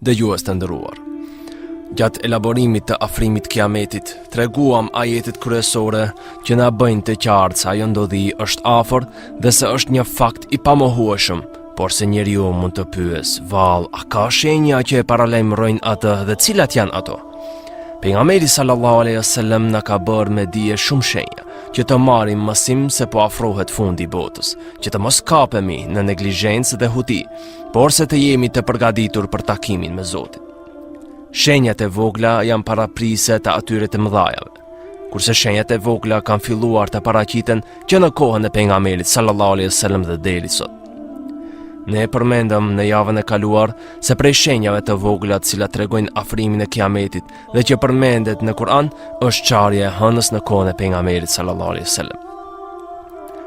Dëgjues të nderuar, gjatë elaborimit të afrimit kiametit, treguam ajetet kryesore që na bëjnë të qartë se ajo ndodhi është afër dhe se është një fakt i pamohueshëm, por se njeriu mund të pyes, a ka shenja që e paralajmërojnë atë dhe cilat janë ato? Pejgamberi sallallahu alaihi wasallam na ka bërë me dije shumë shenja që të marrim mësim se po afrohet fundi i botës, që të mos kapemi në neglizhencë dhe huti, por se të jemi të përgatitur për takimin me Zotin. Shenjat e vogla janë paraprise të atyre të mëdhajave, kurse shenjat e vogla kanë filluar të paraqiten që në kohën e pejgamberit sallallahu alaihi wasallam dhe deri sot. Ne përmendëm në javën e kaluar se prej shenjave të vogla të cilat tregojnë afrimin e kiametit dhe që përmendet në Kur'an është çarja e hënës në kohën e pejgamberit sallallahu alaihi wasallam.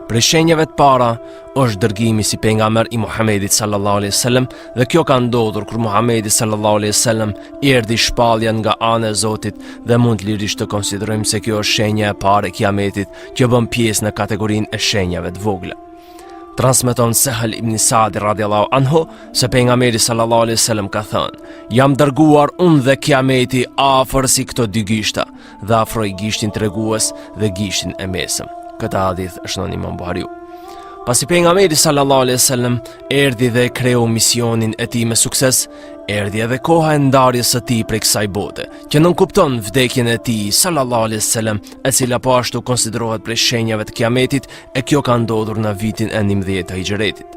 Prej shenjave të para është dërgimi si pejgamber i Muhamedit sallallahu alaihi wasallam dhe kjo ka ndodhur kur Muhamedi sallallahu alaihi wasallam erdhi shpallja nga ana e Zotit dhe mund lirisht të konsiderojmë se kjo është shenja e parë e kiametit që bën pjesë në kategorinë e shenjave të vogla. Transmeton Sahel ibn Sa'd radiallahu anhu se pejgamberi sallallahu alaihi wasallam ka thënë: "Jam dërguar unë dhe kiameti afër si këto dy gishta, dhe afroi gishtin tregues dhe gishtin e mesëm." Këtë hadith është në Imam Buhariu. Pasi pejgamberi sallallahu alaihi wasallam erdhi dhe kreu misionin e tij me sukses, erdhi edhe koha e ndarjes së tij prej kësaj bote, që nënkupton vdekjen e tij sallallahu alaihi wasallam, e cila po ashtu konsiderohet prej shenjave të kiametit, e kjo ka ndodhur në vitin e 11 të Hijretit.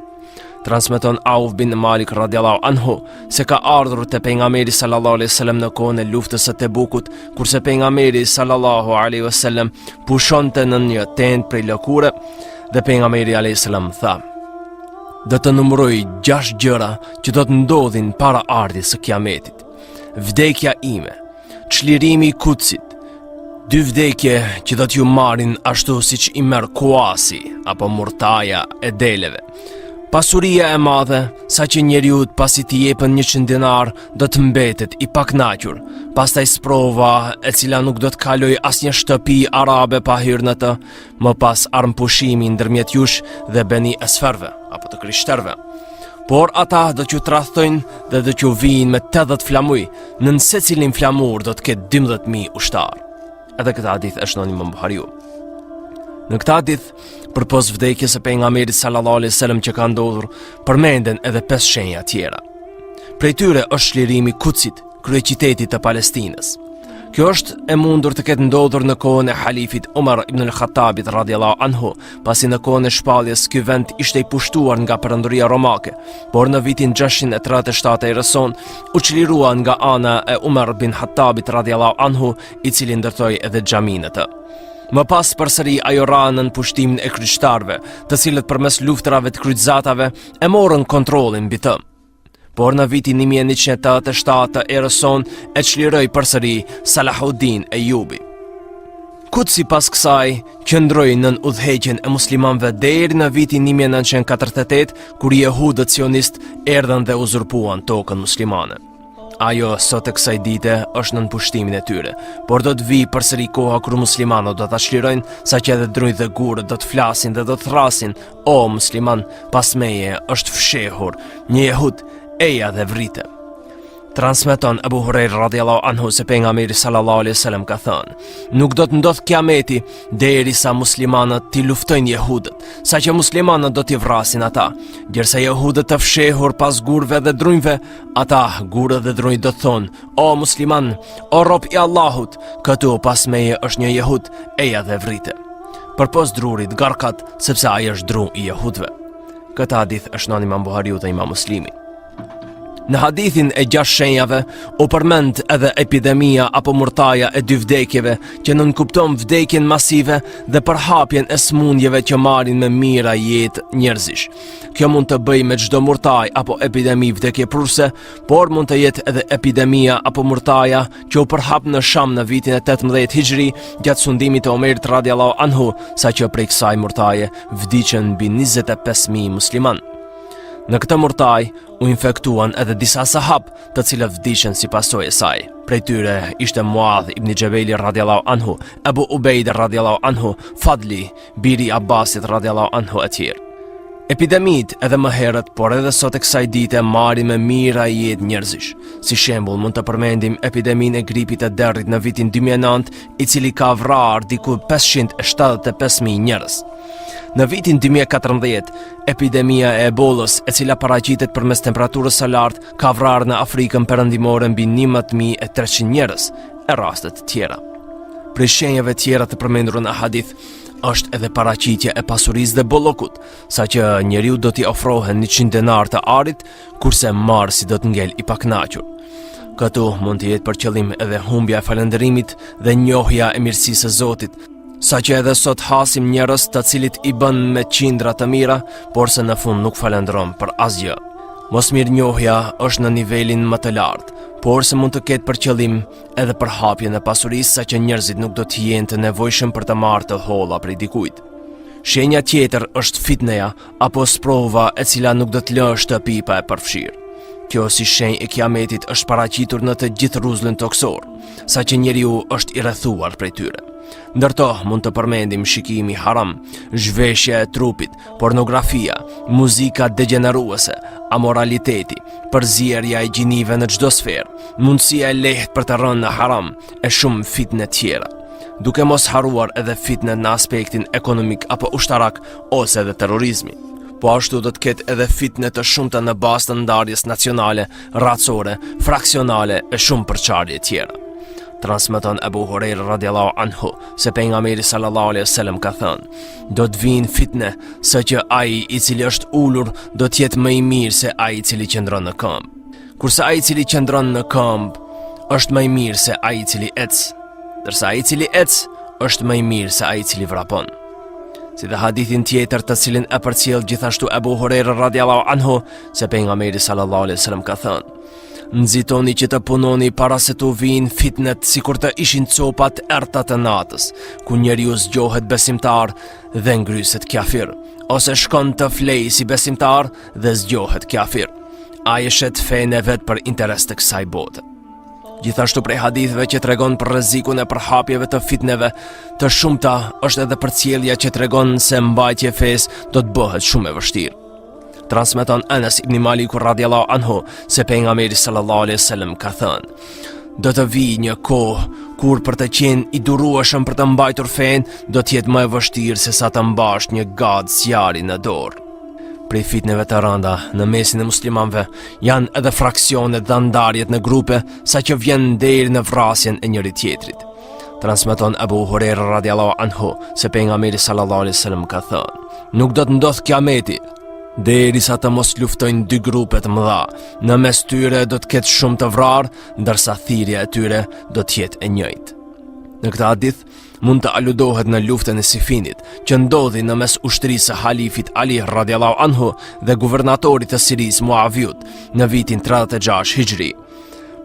Transmeton Auf bin Malik radiallahu anhu se ka ardhur te pejgamberi sallallahu alaihi wasallam në kohën e luftës së Tebukut, kurse pejgamberi sallallahu alaihi wasallam pushonte në një tent prej lëkure dhe pejgamberi alayhis salam tha: "Do të numëroj 6 gjëra që do të ndodhin para ardhjes së kiametit. Vdekja ime, çlirimi i Kutsit, 2 vdekje që do t'ju marrin ashtu siç i merr kuasi apo murtaja e deleve. Pasuria e madhe, sa që njeriu pasi t'i jepën 100 dinar do të mbetet i paknaqur, pastaj sprova e cila nuk do të kaloj asnjë shtëpi arabe pa hyrë në të, më pas armpushimi ndërmjet jush dhe Beni Esferve apo të krishterëve. Por ata do t'ju tradhtojnë dhe do t'ju vinë me 80 flamuj, në secilin flamur do të ketë 12.000 ushtar." Edhe këtë hadith është në Imam Buhariu. Në këtë hadith, përpos vdekjes së pejgamberit sallallahu alaihi wasallam që ka ndodhur, përmenden edhe 5 shenja tjera. Prej tyre është çlirimi i Kutsit, kryeqytetit të Palestinës. Kjo është e mundur të ketë ndodhur në kohën e halifit Umar ibn al-Khattabit radiallahu anhu, pasi në kohën e shpalljes ky vend ishte i pushtuar nga perandoria romake, por në vitin 637 e rëson u çlirua nga ana e Umar bin Khattabit radiallahu anhu, i cili ndërtoi edhe xhamin e të. Më pas përsëri ajo ra në pushtimin e krishterëve, të cilët përmes luftrave të kryqëzatave e morën kontrollin mbi të. Por në vitin 1187 e rëson e çliroi përsëri Salahuddin Ejubi. Kutsi pas kësaj qëndroi nën udhëheqjen e muslimanëve deri në vitin 1948, kur jehudët sionist erdhën dhe uzurpuan tokën muslimane. Ajo sot e kësaj dite është nën pushtimin e tyre, por do të vi përsëri koha kur muslimanët do ta çlirojnë, saqë edhe drujt dhe gurët do të flasin dhe do të thrasin: "O musliman, pas meje është fshehur një jehud, eja dhe vrite." Transmeton Abu Huraira radiallahu anhu se pejgamberi sallallahu alaihi wasallam ka thënë: "Nuk do të ndodh kiameti derisa muslimanët t'i luftojnë jehudët, saqë muslimanët do t'i vrasin ata, ndërsa jehudët të fshehur pas gurëve dhe drujve, ata gurët dhe drujt do të thonë: O musliman, o rob i Allahut, këtu pas meje është një jehud, eja dhe vrite." Përpos drurit garkat, sepse ai është dru i jehudëve. Këtë hadith është në Imam Buhariu dhe Imam Muslimi. Në hadithin e 6 shenjave u përmend edhe epidemia apo murtaja e 2 vdekjeve që nënkupton vdekjen masive dhe përhapjen e smundjeve që marrin me mira jetë njerëzish. Kjo mund të bëjë me çdo murtaj apo epidemi vdekjeprurse, por mund të jetë edhe epidemia apo murtaja që u përhap në Sham në vitin e 18 Hijri gjatë sundimit të Omerit radiallahu anhu, saqë prej kësaj murtaje vdiqën mbi 25.000 musliman. Në këtë murtaj u infektuan edhe disa sahab, të cilët vdiqën si pasojë e saj. Prej tyre ishte Muadh ibn Jabali radiallahu anhu, Abu Ubaida radiallahu anhu, Fadli, biri Abbasit radiallahu anhu e tjerë. Epidemit edhe më herët, por edhe sot e kësaj dite marrin me mira jetë njerëzish. Si shembull mund të përmendim epideminë e gripit të derrit në vitin 2009, i cili ka vrarë diku 575.000 njerëz. Në vitin 2014, epidemia e ebolës, e cila paraqitet përmes temperaturës së lartë, ka vrarë në Afrikën perëndimore mbi 11.300 njerëz, e raste të tjera. Për shenjave tjera të përmendur në hadith është edhe paraqitja e pasurisë dhe bollokut, saqë njeriu do t'i ofrohen 100 denar të arit, kurse marrësi do të ngel i pakënaqur. Këtu mund të jetë për qëllim edhe humbja e falënderimit dhe njohja e mirësisë së Zotit, saqë edhe sot hasim njerëz të cilit i bën me qindra të mira, por se në fund nuk falënderon për asgjë. Mosmirënjohja është në nivelin më të lartë, por se mund të ketë për qëllim edhe për hapjen e pasurisë, saqë njerëzit nuk do të jenë të nevojshëm për të marrë të holla prej dikujt. Shenja tjetër është fitneja apo sprova e cila nuk do të lënë shtëpipa e përfshirë. Kjo si shenjë e kiametit është paraqitur në të gjithë rruzllën toksor, saqë njeriu është i rrethuar prej tyre. Ndërto mund të përmendim shikimi haram, zhveshja e trupit, pornografia, muzika degeneruese, amoraliteti, përzierja e gjinive në çdo sferë, mundësia e lehtë për të rënë në haram e shumë fitne tjera, duke mos haruar edhe fitne në aspektin ekonomik apo ushtarak ose edhe terrorizmi. Po ashtu do të ketë edhe fitne të shumta në bazë të ndarjes nacionale, racore, fraksionale e shumë përçarje tjera. Transmeton Abu Huraira radiallahu anhu se pejgamberi sallallahu alaihi wasallam ka thënë: do të vinë fitne, saqë ai i cili është ulur do të jetë më i mirë se ai i cili qëndron në këmbë, kurse ai i cili qëndron në këmbë është më i mirë se ai i cili ec, ndërsa ai i cili ec është më i mirë se ai i cili vrapon. Si dhe hadithin tjetër të cilin e përcjell gjithashtu Abu Huraira radiallahu anhu se pejgamberi sallallahu alaihi wasallam ka thënë: nxitoni që të punoni para se të vinë fitnet sikur të ishin copat erta të natës, ku njeriu zgjohet besimtar dhe ngryset kafir, ose shkon të flej si besimtar dhe zgjohet kafir. Ai e shet fenë vet për interes të kësaj bote. Gjithashtu prej hadithëve që tregon për rrezikun e përhapjeve të fitneve të shumta është edhe përcjellja që tregon se mbajtja e fesë do të bëhet shumë e vështirë. Transmeton Anas ibn Malik radiallahu anhu se pejgamberi sallallahu alaihi wasallam ka thënë: do të vijë një kohë kur për të qenë i durueshëm për të mbajtur fenë do të jetë më e vështirë se sa të mbash një gad zjarri në dorë. Prej fitneve të rënda në mesin e muslimanëve janë edhe fraksionet dhe ndarjet në grupe, saqë vjen deri në vrasjen e njëri tjetrit. Transmeton Abu Huraira radiallahu anhu se pejgamberi sallallahu alaihi wasallam ka thënë: nuk do të ndodhë kiameti derisa të mos luftojnë dy grupe të mëdha, në mes tyre do të ketë shumë të vrarë, ndërsa thirrja e tyre do të jetë e njëjtë. Në këtë hadith mund të aludohet në luftën e Sifinit, që ndodhi në mes ushtrisë së halifit Ali radiallahu anhu dhe guvernatorit të Sirisë Muaviut në vitin 36 Hijri.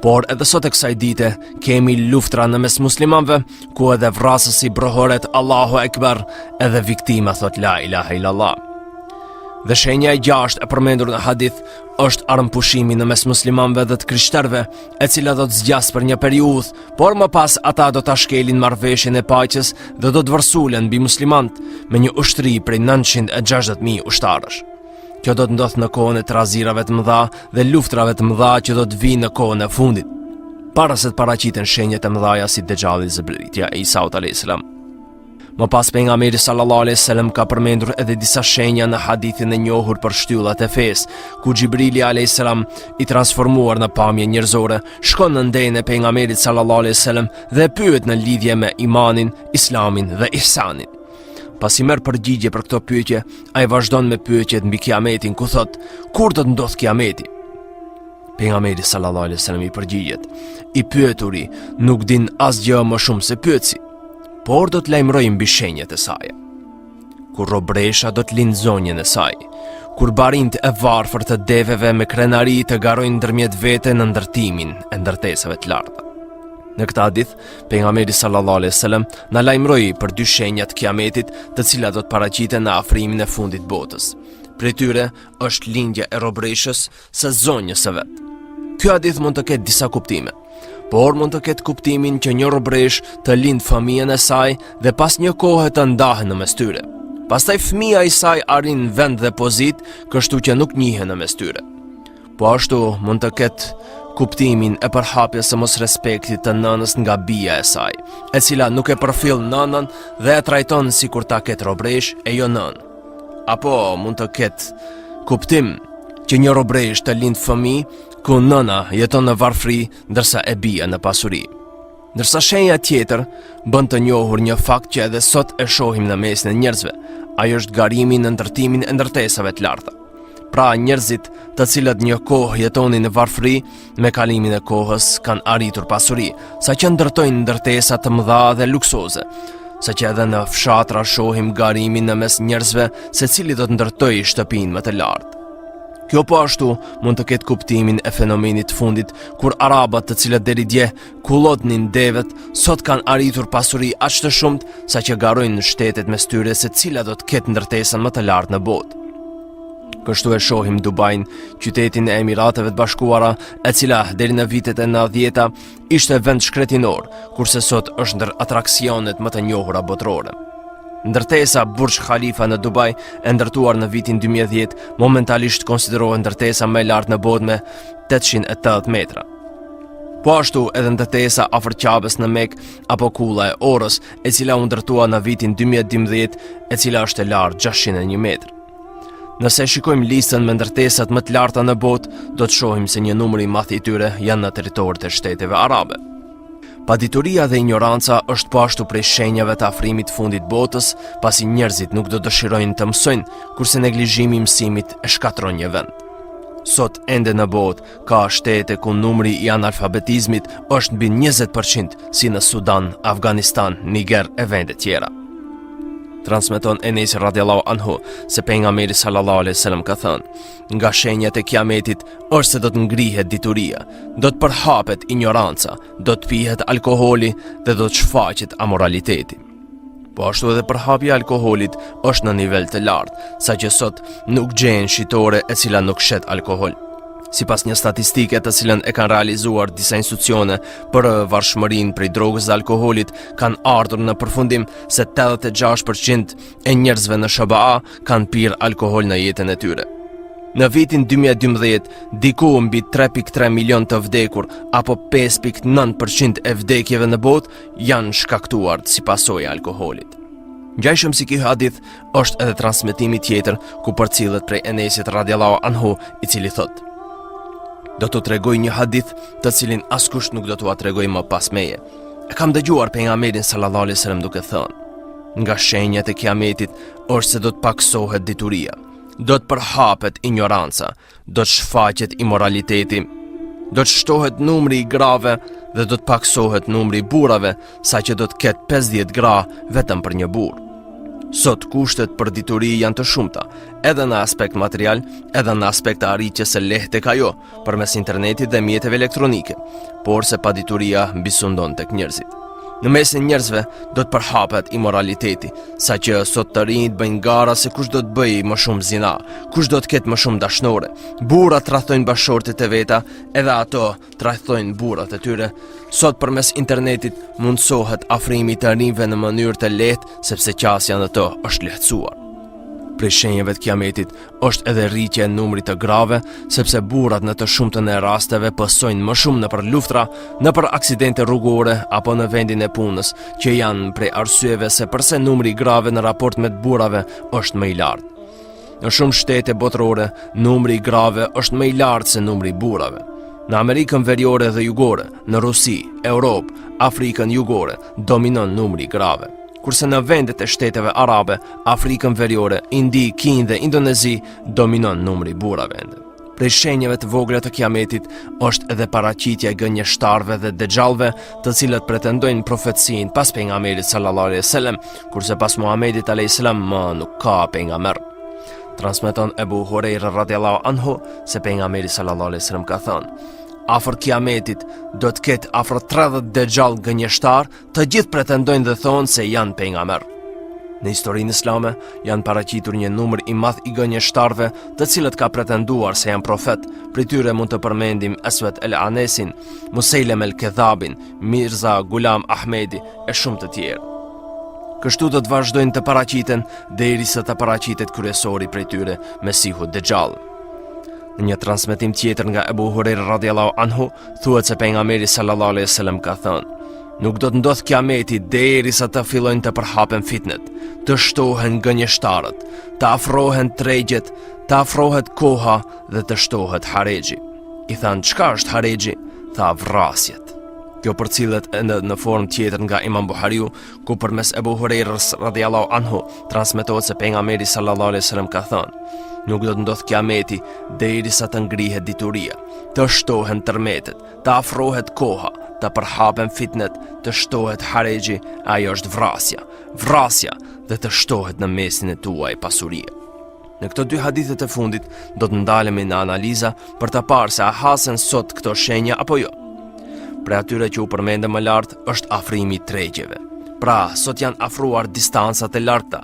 Por edhe sot e kësaj dite kemi luftra në mes muslimanëve, ku edhe vrasësi brohoret Allahu Ekber, edhe viktima thot la ilaha illallah. Dhe shenja e gjashtë e përmendur në hadith është armëpushimi në mes muslimanëve dhe të krishterëve, e cila do të zgjas për një periudhë, por më pas ata do ta shkelin marrëveshjen e paqes dhe do të vërsulen mbi muslimanët me një ushtri prej 960.000 ushtarësh. Kjo do të ndodhë në kohën e trazirave të mëdha dhe luftrave të mëdha që do të vinë në kohën e fundit, para se të paraqiten shenjat e mëdha si Dejjalli, zbritja e Isaut alayhis salam. Më pas pejgamberi sallallahu alaihi wasallam ka përmendur edhe disa shenja në hadithin e njohur për shtyllat e fesë, ku Xhibrili alayhis salam i transformuar në pamje njerëzore shkon në ndejën e pejgamberit sallallahu alaihi wasallam dhe pyet në lidhje me imanin, islamin dhe ihsanin. Pasi merr përgjigje për këto pyetje, ai vazhdon me pyetjet mbi kiametin, ku thot: kur do të ndodh kiameti? Pejgamberi sallallahu alaihi wasallam i përgjigjet: i pyeturi nuk din asgjë më shumë se pyetësi, por do të lajmëroj mbi shenjat e saj. Kur robresha do të lindë zonjën e saj, kur barinjt e varfër të deveve me krenari të garojnë ndërmjet vete në ndërtimin e ndërtesave të larta. Në këtë hadith, pejgamberi sallallahu alaihi wasallam na lajmëroi për dy shenja të kiametit, të cilat do të paraqiten në afrimin e fundit botës. Prej tyre është lindja e robreshës së zonjës së vet. Ky hadith mund të ketë disa kuptime, por mund të ketë kuptimin që një robresh të lind fëmijën e saj dhe pas një kohe të ndahen në mes tyre. Pastaj fëmia i saj arrin vend dhe pozit, kështu që nuk njihen në mes tyre. Po ashtu mund të ketë kuptimin e përhapjes së mosrespektit të nënës nga bija e saj, e cila nuk e përfill nënën dhe e trajton sikur ta ketë robresh e jo nën. Apo mund të ketë kuptim që një robresh të lind fëmijë ku nëna jeton në varfëri ndërsa e bija në pasuri. Ndërsa shenja tjetër bën të njohur një fakt që edhe sot e shohim në mesin e njerëzve, ajo është garimi në ndërtimin e ndërtesave të larta. Pra njerëzit të cilët një kohë jetonin në varfëri, me kalimin e kohës kanë arritur pasuri, saqë ndërtojnë ndërtesa të mëdha dhe luksoze, saqë edhe në fshatra shohim garimin në mes njerëzve se cili do të ndërtojë shtëpinë më të lartë. Kjo po ashtu mund të ketë kuptimin e fenomenit të fundit, kur arabat të cilët deri dje kullotnin devet, sot kanë arritur pasuri aq të shumt saqë garojnë në shtetet mes tyre se cila do të ketë ndërtesën më të lartë në botë. Kështu e shohim Dubajin, qytetin e Emirateve të Bashkuara, e cila deri në vitet e 90-ta ishte vend shkretinor, kurse sot është ndër atraksionet më të njohura botërore. Ndërtesa Burj Khalifa në Dubai, e ndërtuar në vitin 2010, momentalisht konsiderohet ndërtesa më e lartë në botë me 880 metra. Po ashtu edhe ndërtesa afër Qabes në Mekë apo kulla e Orës, e cila u ndërtua në vitin 2012, e cila është e lartë 601 metër. Nëse shikojmë listën me ndërtesat më të larta në botë, do të shohim se një numër i madh i tyre janë në territorit e shteteve arabe. Padituria dhe ignoranca është po ashtu prej shenjave të afrimit fundit botës, pasi njerëzit nuk do dëshirojnë të mësojnë, kurse neglizhimi i mësimit e shkatron një vend. Sot ende në botë ka shtete ku numri i analfabetizmit është mbi 20%, si në Sudan, Afganistan, Niger e vende tjera. Transmeton Enesi radiallahu anhu se pejgamberi sallallahu alaihi wasallam ka thënë: nga shenjat e kiametit është se do të ngrihet dituria, do të përhapet ignoranca, do të pihet alkoholi dhe do të shfaqet amoraliteti. Po ashtu edhe përhapja e alkoholit është në nivel të lartë, saqë sot nuk gjehen shitore e cila nuk shet alkohol. Sipas një statistike të cilën e kanë realizuar disa institucione për varfshmërinë prej drogës dhe alkoolit, kanë ardhur në përfundim se 86% e njerëzve në SBA kanë pirë alkohol në jetën e tyre. Në vitin 2012, diku mbi 3.3 milion të vdekur, apo 5.9% e vdekjeve në botë janë shkaktuar si pasojë e alkoolit. Ngjajshëm si ky hadith është edhe transmetimi tjetër ku përcillet prej Enesit radiallahu anhu, i cili thotë: do të tregoj një hadith të cilin askush nuk do t'ua tregoj më pas meje. E kam dëgjuar pejgamberin sallallahu alaihi wasallam duke thënë: nga shenjat e kiametit është se do të paksohet dituria, do të përhapet ignoranca, do të shfaqet immoraliteti, do të shtohet numri i grave dhe do të paksohet numri i burrave, saqë do të ketë 50 gra vetëm për një burr. Sot kushtet për dituri janë të shumta, edhe në aspekt material, edhe në aspekt të arritjes së lehtë tek ajo, përmes internetit dhe mjeteve elektronike, por se padituria mbisundon tek njerëzit. Në mesin njerëzve do të përhapet immoraliteti, saqë sot të rinjt bëjnë gara se kush do të bëjë më shumë zina, kush do të ketë më shumë dashnore. Burrat tradhtojnë bashortit e veta, edhe ato tradhtojnë burrat e tyre. Sot përmes internetit mundsohet afrimi të rinjve në mënyrë të lehtë, sepse qasja në to është lehtësuar. Prej shenjave të kiametit është edhe rritja e numrit të grave, sepse burrat në të shumtën e rasteve pësojnë më shumë nëpër luftra, nëpër aksidente rrugore apo në vendin e punës, që janë prej arsyeve se pse numri i grave në raport me të burrave është më i lartë. Në shumë shtete botërore, numri i grave është më i lartë se numri i burrave. Në Amerikën Veriore dhe Jugore, në Rusi, Europë, Afrikën Jugore, dominon numri i grave. Kurse në vendet e shteteve arabe, Afrikën Veriore, Indi, Kinë dhe Indonezi, dominon numri i burrave. Prej shenjave të vogla të kiametit është edhe paraqitja e gënjeshtarëve dhe dexhallëve, të cilët pretendojnë profecinë pas pejgamberit sallallahu alaihi wasallam, kurse pas Muhamedit alayhis salam më nuk ka pejgamber. Transmeton Ebu Hurajra radiallahu anhu se pejgamberi sallallahu alaihi wasallam ka thënë: afër kiametit do të ketë afër 30 dexhall gënjeshtar, të gjithë pretendojnë dhe thonë se janë pejgamber. Në historinë islame janë paraqitur një numër i madh i gënjeshtarëve, të cilët ka pretenduar se janë profet. Prej tyre mund të përmendim Aswad el-Anesin, Musailem el-Kedhabin, Mirza Ghulam Ahmedi e shumë të tjerë. kështu do të vazhdojnë të paraqiten derisa të paraqitet kryesori prej tyre, Mesihu Dejjal. Në një transmetim tjetër nga Ebu Hurajra radhiyallahu anhu, thuhet se pejgamberi sallallahu alaihi wasallam ka thënë: "Nuk do të ndodh kiameti derisa të fillojnë të përhapen fitnet, të shtohen gënjeshtarët, të afrohen tregjet, të afrohet koha dhe të shtohet harexhi." I thanë: "Çka është harexhi?" Tha: "Vrasjet." Kjo përcillet në formë tjetër nga Imam Buhariu, ku përmes Ebu Hurajrës radhiyallahu anhu transmetohet se pejgamberi sallallahu alaihi wasallam ka thënë: "Nuk do të ndodh kiameti derisa të ngrihet dituria, të shtohen tërmetet, të afrohet koha, të përhapen fitnet, të shtohet harexhi, ajo është vrasja dhe të shtohet në mesin e tuaj pasuria." Në këto dy hadithet e fundit do të ndalemi në analiza për të parë se a hasen sot këto shenja apo jo. Për atyre që u përmendëm më lartë është afrimi i tregjeve. Pra, sot janë afruar distancat e larta,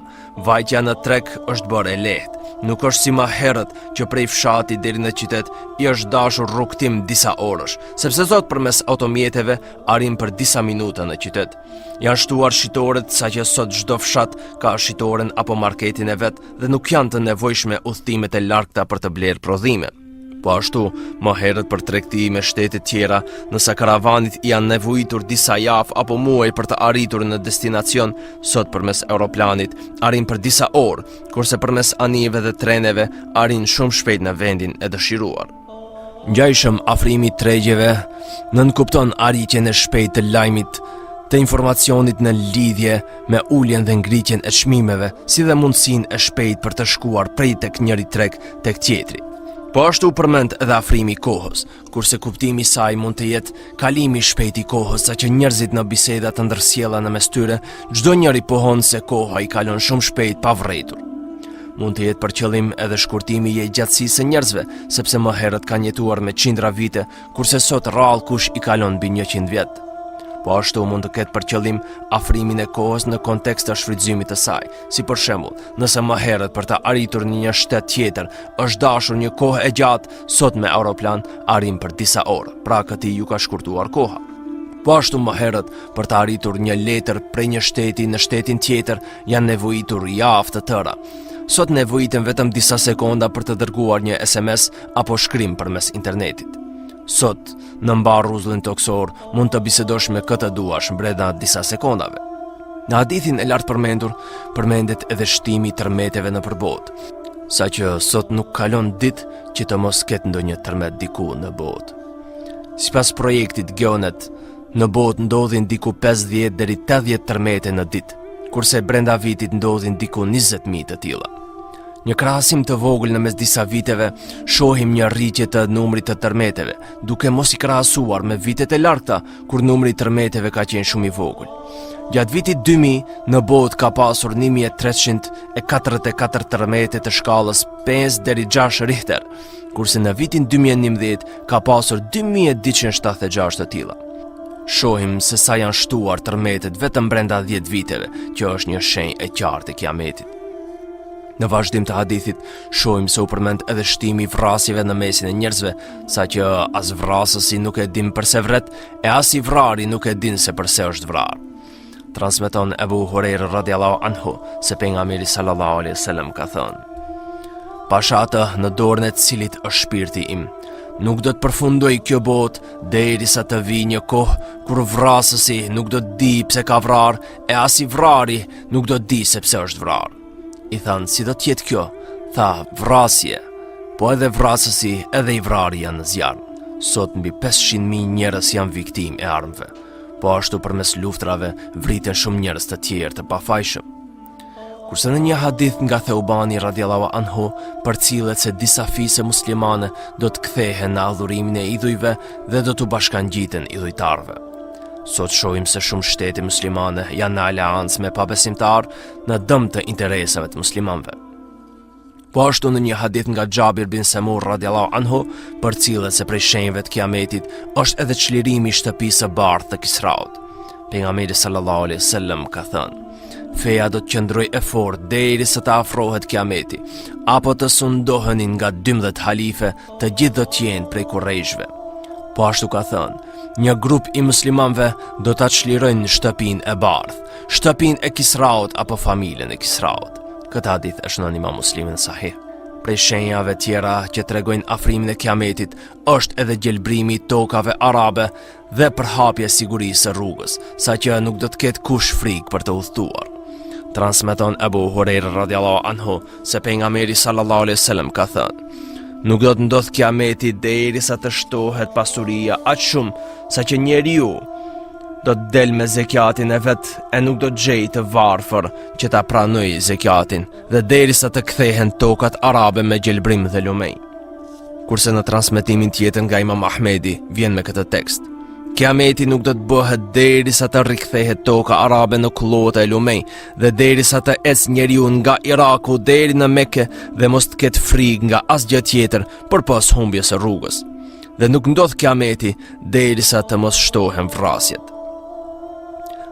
vajtja në treg është bërë e lehtë. Nuk është si më herët që prej fshati deri në qytet i është dashur rrugtim disa orësh, sepse sot përmes automjeteve arrin për disa minuta në qytet. Janë shtuar shitoret saqë sot çdo fshat ka shitoren apo marketin e vet dhe nuk janë të nevojshme udhëtimet e largta për të blerë prodhime. Po ashtu, më herët për tregti me shtete tjera, nëse karavanit janë nevojitur disa javë apo muaj për të arritur në destinacion, sot përmes aeroplanit arrin për disa orë, kurse përmes anijeve dhe treneve arrin shumë shpejt në vendin e dëshiruar. Ngjajshëm afrimi i tregjeve nënkupton arritjen e shpejtë të lajmit të informacionit në lidhje me uljen dhe ngritjen e çmimeve, si dhe mundësinë e shpejtë për të shkuar prej tek njëri treg tek tjetri. Po ashtu përmend edhe afrimi i kohës, kurse kuptimi i saj mund të jetë kalimi i shpejtë i kohës, saqë njerëzit në biseda të ndërsjella në mes tyre, çdo njeri pohon se koha i kalon shumë shpejt pa vërejtur. Mund të jetë për qëllim edhe shkurtimi i gjatësisë së njerëzve, sepse më herët kanë jetuar me qindra vite, kurse sot rrallë kush i kalon mbi 100 vjet. Po ashtu mund të ketë për qëllim afrimin e kohës në kontekst të shfrytëzimit të saj, si për shembull, nëse më herët për të arritur në një shtet tjetër është dashur një kohë e gjatë, sot me aeroplan arrin për disa orë, pra këtij ju ka shkurtuar koha. Po ashtu më herët për të arritur një letër prej një shteti në shtetin tjetër janë nevojitur javë të tëra. Sot nevojiten vetëm disa sekonda për të dërguar një SMS apo shkrim përmes internetit. Sot, në mbar rruzullin toksor, mund të bisedosh me këtë duash brenda disa sekondave. Në hadithin e lartë përmendur, përmendet edhe shtimi i tërmeteve në përbot, saqë sot nuk kalon ditë që të mos ketë ndonjë tërmet diku në botë. Sipas projektit Geonet, në botë ndodhin diku 50 deri 80 tërmete në ditë, kurse brenda vitit ndodhin diku 20.000 të tilla. Një krahasim të vogël në mes disa viteve, shohim një rritje të numrit të tërmeteve, duke mos i krahasuar me vitet e larta, kur numri i tërmeteve ka qenë shumë i vogël. Gjatë vitit 2000, në botë ka pasur 1344 tërmete të shkallës 5 deri 6 Richter, kurse në vitin 2011 ka pasur 2276 të tilla. Shohim se sa janë shtuar tërmetet vetëm brenda 10 viteve, që është një shenjë e qartë e kiametit. Në vazhdim të hadithit, shohim se u përmend edhe shtimi i vrasjeve në mesin e njerëzve, saqë as vrasësi nuk e din përse vret, e as i vrari nuk e din se përse është vrarë. Transmeton Ebu Hurajra radhiyallahu anhu se pejgamberi sallallahu alaihi wasallam ka thënë: "Pasha atë në dorën e cilit është shpirti im, nuk do të përfundoj kjo botë derisa të vijë një kohë kur vrasësi nuk do të di pse ka vrarë, e as i vrari nuk do të di se pse është vrarë." I thanë: "Si do t'jetë kjo?" Tha: "Vrasje, po edhe vrasësi edhe i vrari janë në zjarr. Sot mbi 500.000 njerëz janë viktimë e armëve. Po ashtu përmes luftrave vriten shumë njerëz të tjerë të pafajshëm." Kurse në një hadith nga Theubani radhiyallahu anhu përcillet se disa fise muslimane do të kthehen në adhurimin e idhujve dhe do t'u bashkangjiten idhujtarve. Sot shohim se shumë shtete muslimane janë në aleancë me pabesimtar në dëm të interesave të muslimanëve. Po ashtu në një hadith nga Xhabir bin Samur radhiyallahu anhu përcillet se prej shenjave të kiametit është edhe çlirimi i shtëpisë së bardhë të Kisraut. Pejgamberi sallallahu alaihi wasallam ka thënë: "Feja do të qëndrojë e fortë derisa të afrohet kiameti, apo të sundohenin nga 12 halife, të gjithë do të jenë prej Kurrejshve." Po ashtu ka thënë: një grup i muslimanve do ta çlirojnë shtëpinë e bardhë, shtëpinë e Kisraut apo familjen e Kisraut. Këtë hadith është në Imam Muslimin Sahih. Prej shenjave tjera që tregojnë afrimin e kiametit është edhe gjelbrimi i tokave arabe dhe përhapja e sigurisë së rrugës, saqë nuk do të ketë kush frikë për të udhëtuar. Transmeton Abu Huraira radhiyallahu anhu se pejgamberi sallallahu alaihi wasallam ka thënë: nuk do të ndodh kiameti derisa të shtohet pasuria aq shumë saqë njeriu do të del me zekatin e vet e nuk do të gjejë të varfër që ta pranojë zekatin dhe derisa të kthehen tokat arabe me gjelbrim dhe lumej. Kurse në transmetimin tjetër nga Imam Ahmedi vjen me këtë tekst: kiameti nuk do të bëhet derisa të rikthehet toka arabe në kullota e lumej dhe derisa të ecë njeriu nga Iraku deri në Mekë dhe mos të ketë frikë nga asgjë tjetër përpas humbjes së rrugës. Dhe nuk ndodh kiameti derisa të mos shtohen vrasjet.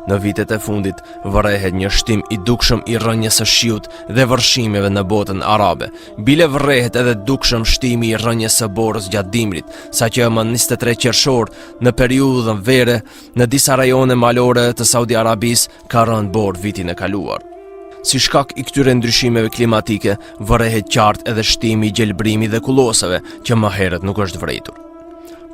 Në vitet e fundit vërrehet një shtim i dukshëm i rrënjes së shiut dhe vërshimeve në botën arabe. Bile vërrehet edhe dukshëm shtimi i rrënjes së borës gjatë dimrit, saqë më 23 qershor në periudhën vere në disa rajone malore të Saudi Arabisë ka rënë borë vitin e kaluar. Si shkak i këtyre ndryshimeve klimatike, vërrehet qartë edhe shtimi i gjelbrimit dhe kullosave që më herët nuk është vërejtur.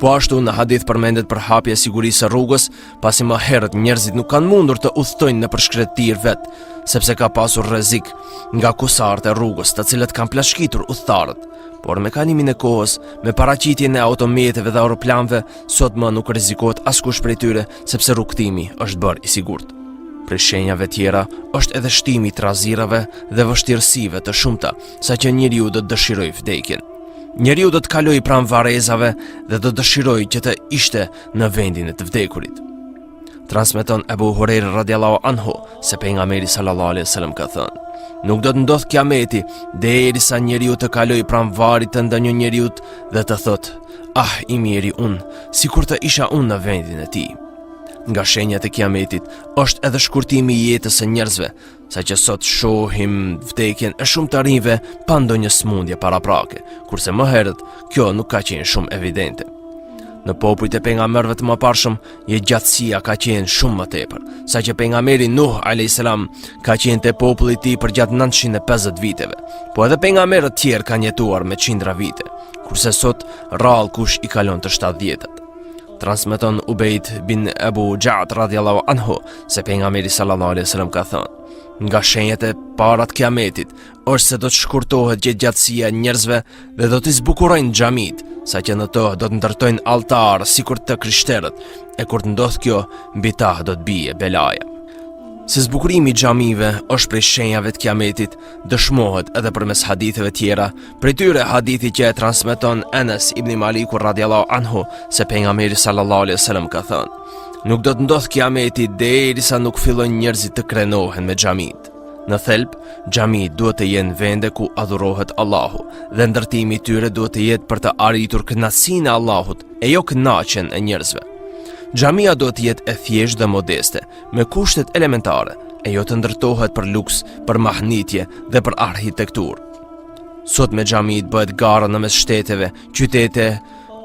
Po ashtu në hadith përmendet për hapja e sigurisë së rrugës, pasi më herët njerëzit nuk kanë mundur të udhtojnë në përshkretir vet, sepse ka pasur rrezik nga kusarët e rrugës, të cilët kanë plashkitur udhëtarët. Por me kalimin e kohës, me paraqitjen e automjeteve dhe aeroplanëve, sot më nuk rrezikohet askush prej tyre, sepse rrugtimi është bërë i sigurt. Prej shenjave tjera është edhe shtimi i trazirave dhe vështirësive të shumta, saqë njeriu do të dëshirojë vdekjen. Njeriu do të kalojë pranë varrezave dhe do dëshirojë që të ishte në vendin e të vdekurit. Transmeton Abu Huraira radhiyallahu anhu se pejgamberi sallallahu alaihi wasallam ka thënë: nuk do të ndodh kiameti derisa njeriu të kalojë pranë varrit të ndonjë njeriu dhe të thotë: ah, i miri unë, sikur të isha unë në vendin e tij. Nga shenjat e kiametit është edhe shkurtimi i jetës së njerëzve, saqë sot shohim vdekjen e shumë të rinjve pa ndonjë smundje paraprake, kurse më herët kjo nuk ka qenë shumë evidente. Në popujt e pejgamberëve të mëparshëm, jetëgjatësia ka qenë shumë më tepër, saqë pejgamberi Nuh alayhis salam ka qenë te populli i tij për gjatë 950 viteve, po edhe pejgamberët tjerë kanë jetuar me qindra vite, kurse sot rrallë kush i kalon të 70-tat. Transmeton Ubejd bin Abu Ja'd radhiyallahu anhu se pejgamberi sallallahu alaihi wasallam ka thënë: nga shenjat e para të kiametit është se do të shkurtohet jetëgjatësia e njerëzve dhe do të zbukurojnë xhamit, saqë në to do të ndërtojnë altar sikur të krishterët, e kur të ndodh kjo, mbi ta do të bie belaja. Se zbukurimi i xhamive është prej shenjave të kiametit, dëshmohet edhe përmes haditheve tjera, prej tyre hadithi që e transmeton Anas ibn Maliku radhiyallahu anhu se pejgamberi sallallahu alaihi wasallam ka thënë: nuk do të ndodh kiameti derisa nuk fillojnë njerëzit të krenohen me xhamit. Në thelb, xhamit duhet të jenë vende ku adhurohet Allahu dhe ndërtimi i tyre duhet të jetë për të arritur kënaqësinë e Allahut e jo kënaqjen e njerëzve. Xhamia do të jetë e thjeshtë dhe modeste, me kushtet elementare, e jo të ndërtohet për luks, për mahnitje dhe për arhitekturë. Sot me xhamit bëhet gara në mes shteteve, qytete,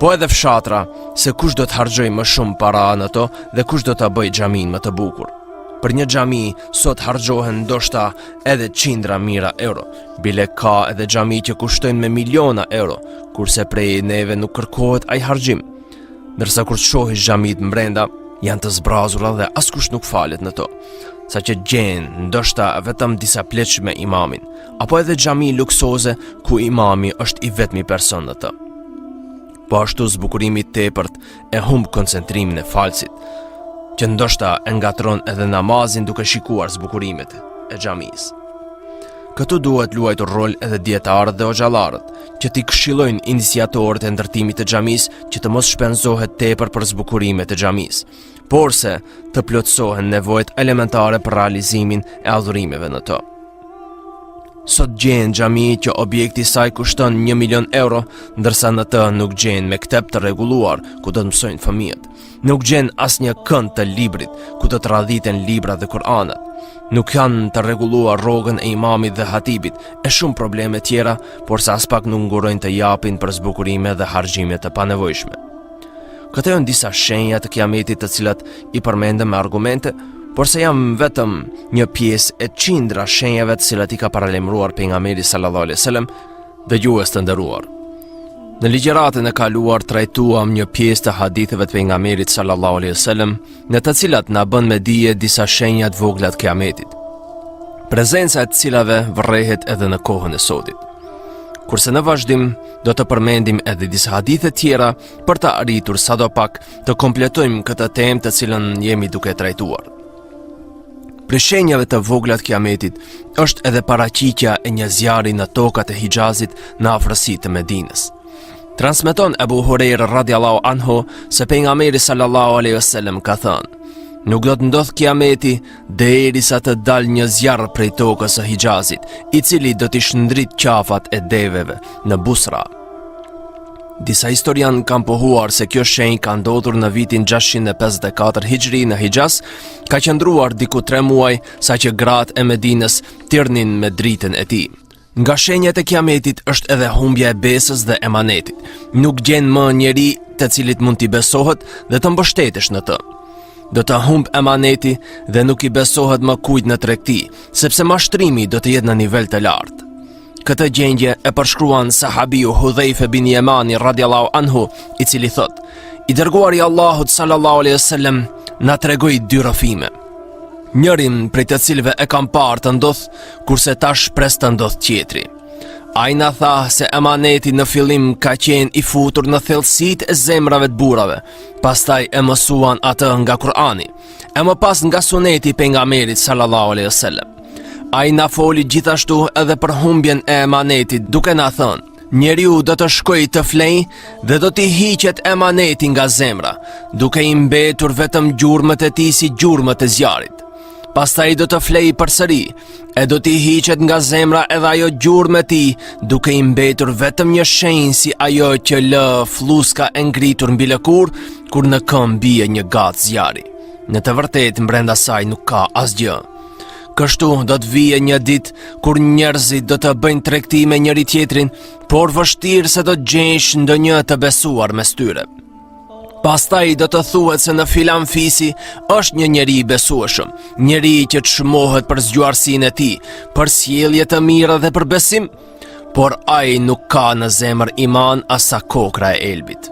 po edhe fshatra, se kush do të harxojë më shumë para në to dhe kush do ta bëjë xhamin më të bukur. Për një xhami sot harxohen ndoshta edhe qindra mijëra euro, bile ka edhe xhami që kushtojnë me miliona euro, kurse prej neve nuk kërkohet ai harxhim. Ndërsa kur shohish xhamit mbrenda, janë të zbrazura dhe askush nuk falet në to, saqë gjenë ndoshta vetëm disa pleq me imamin, apo edhe xhami luksoze ku imami është i vetmi person në të. Po ashtu zbukurimi i tepërt e humb koncentrimin e falësit, që ndoshta e ngatron edhe namazin duke shikuar zbukurimet e xhamisë. Këtu duhet luajtur rol edhe dietarët dhe hoxhallarët, që t'i këshillojnë iniciatorët e ndërtimit të xhamisë që të mos shpenzohet tepër për zbukurimet e xhamisë, por se të plotësohen nevojat elementare për realizimin e adhurimeve në to. Sot gjen xhami që objekti i saj kushton 1 milion euro, ndërsa në të nuk gjen mektep të rregulluar ku do të mësojnë fëmijët. Nuk gjen asnjë kënd të librit ku do të radhiten libra dhe Kur'anat. Nuk kanë të rregulluar rrogën e imamit dhe hatibit, e shumë probleme tjera, por sa as pak nuk ngurojnë të japin për zbukurime dhe harxhime të panevojshme. Këto janë disa shenja të kiametit të cilat i përmendëm me argumente, por se jam vetëm një pjesë e qindra shenjave të cilat i ka paralajmëruar pejgamberi sallallahu alaihi wasallam, dëgjues të nderuar. Në ligjëratën e kaluar trajtuam një pjesë të haditheve të pejgamberit sallallahu alaihi wasallam, në të cilat na bën me dije disa shenja të vogla të kiametit, prezenca e të cilave vërrehet edhe në kohën e sotit. Kurse në vazhdim do të përmendim edhe disa hadithe tjera për të arritur sadopak të kompletojmë këtë temë të cilën jemi duke trajtuar. Për shenjave të vogla të kiametit është edhe paraqitja e një zjarri në tokat e Hijazit në afërsi të Medinës. Transmeton Abu Huraira radiallahu anhu se pejgamberi sallallahu alaihi wasallam ka thënë: nuk do të ndodh kiameti derisa të dalë një zjarr prej tokës së Hijazit, i cili do t'i shndrit qafat e deveve në Busra. Disa historian kanë pohuar se kjo shenjë ka ndodhur në vitin 654 Hijri në Hijaz, ka qëndruar diku 3 muaj saqë gratë e Medinës tirnin me dritën e tij. Nga shenjat e kiametit është edhe humbja e besës dhe emanetit. Nuk gjen më njeri të cilit mund t'i besohet dhe të mbështetesh në të. Do të humb emaneti dhe nuk i besohet më kujt në tregti, sepse mashtrimi do të jetë në nivel të lartë. Këtë gjendje e përshkruan sahabiu Hudhaifa bin Yamani radiallahu anhu, i cili thot: i dërguari Allahut sallallahu alaihi wasallam na tregoi 2 rrëfime. Njërin prej të cilëve e kam parë të ndodh, kurse tash pres të ndodh tjetri. Ai na tha se emaneti në fillim ka qenë i futur në thellësitë e zemrave të burrave, pastaj e mësuan atë nga Kur'ani, e më pas nga suneti pejgamberit sallallahu alaihi wasallam. Ai na foli gjithashtu edhe për humbjen e emanetit, duke na thënë: njeriu do të shkojë të flejë dhe do t'i hiqet emaneti nga zemra, duke i mbetur vetëm gjurmët e tij si gjurmët e zjarit. Pastaj do të flejë përsëri, e do t'i hiqet nga zemra edhe ajo gjurmë e tij, duke i mbetur vetëm një shenjë si ajo që lë fluska e ngritur mbi lëkur kur në këmbë bie një gat zjarri. Në të vërtetë brenda saj nuk ka asgjë. Kështu do të vijë një ditë kur njerëzit do të bëjnë tregti me njëri tjetrin, por vështirë se do të gjesh ndonjë të besuar mes tyre. Pastaj do të thuhet se në filan fisi është një njeri i besueshëm, njeri që të shmohet për zgjuarsinë e tij, për sjellje të mira dhe për besim, por ai nuk ka në zemër iman asa kokra e elbit.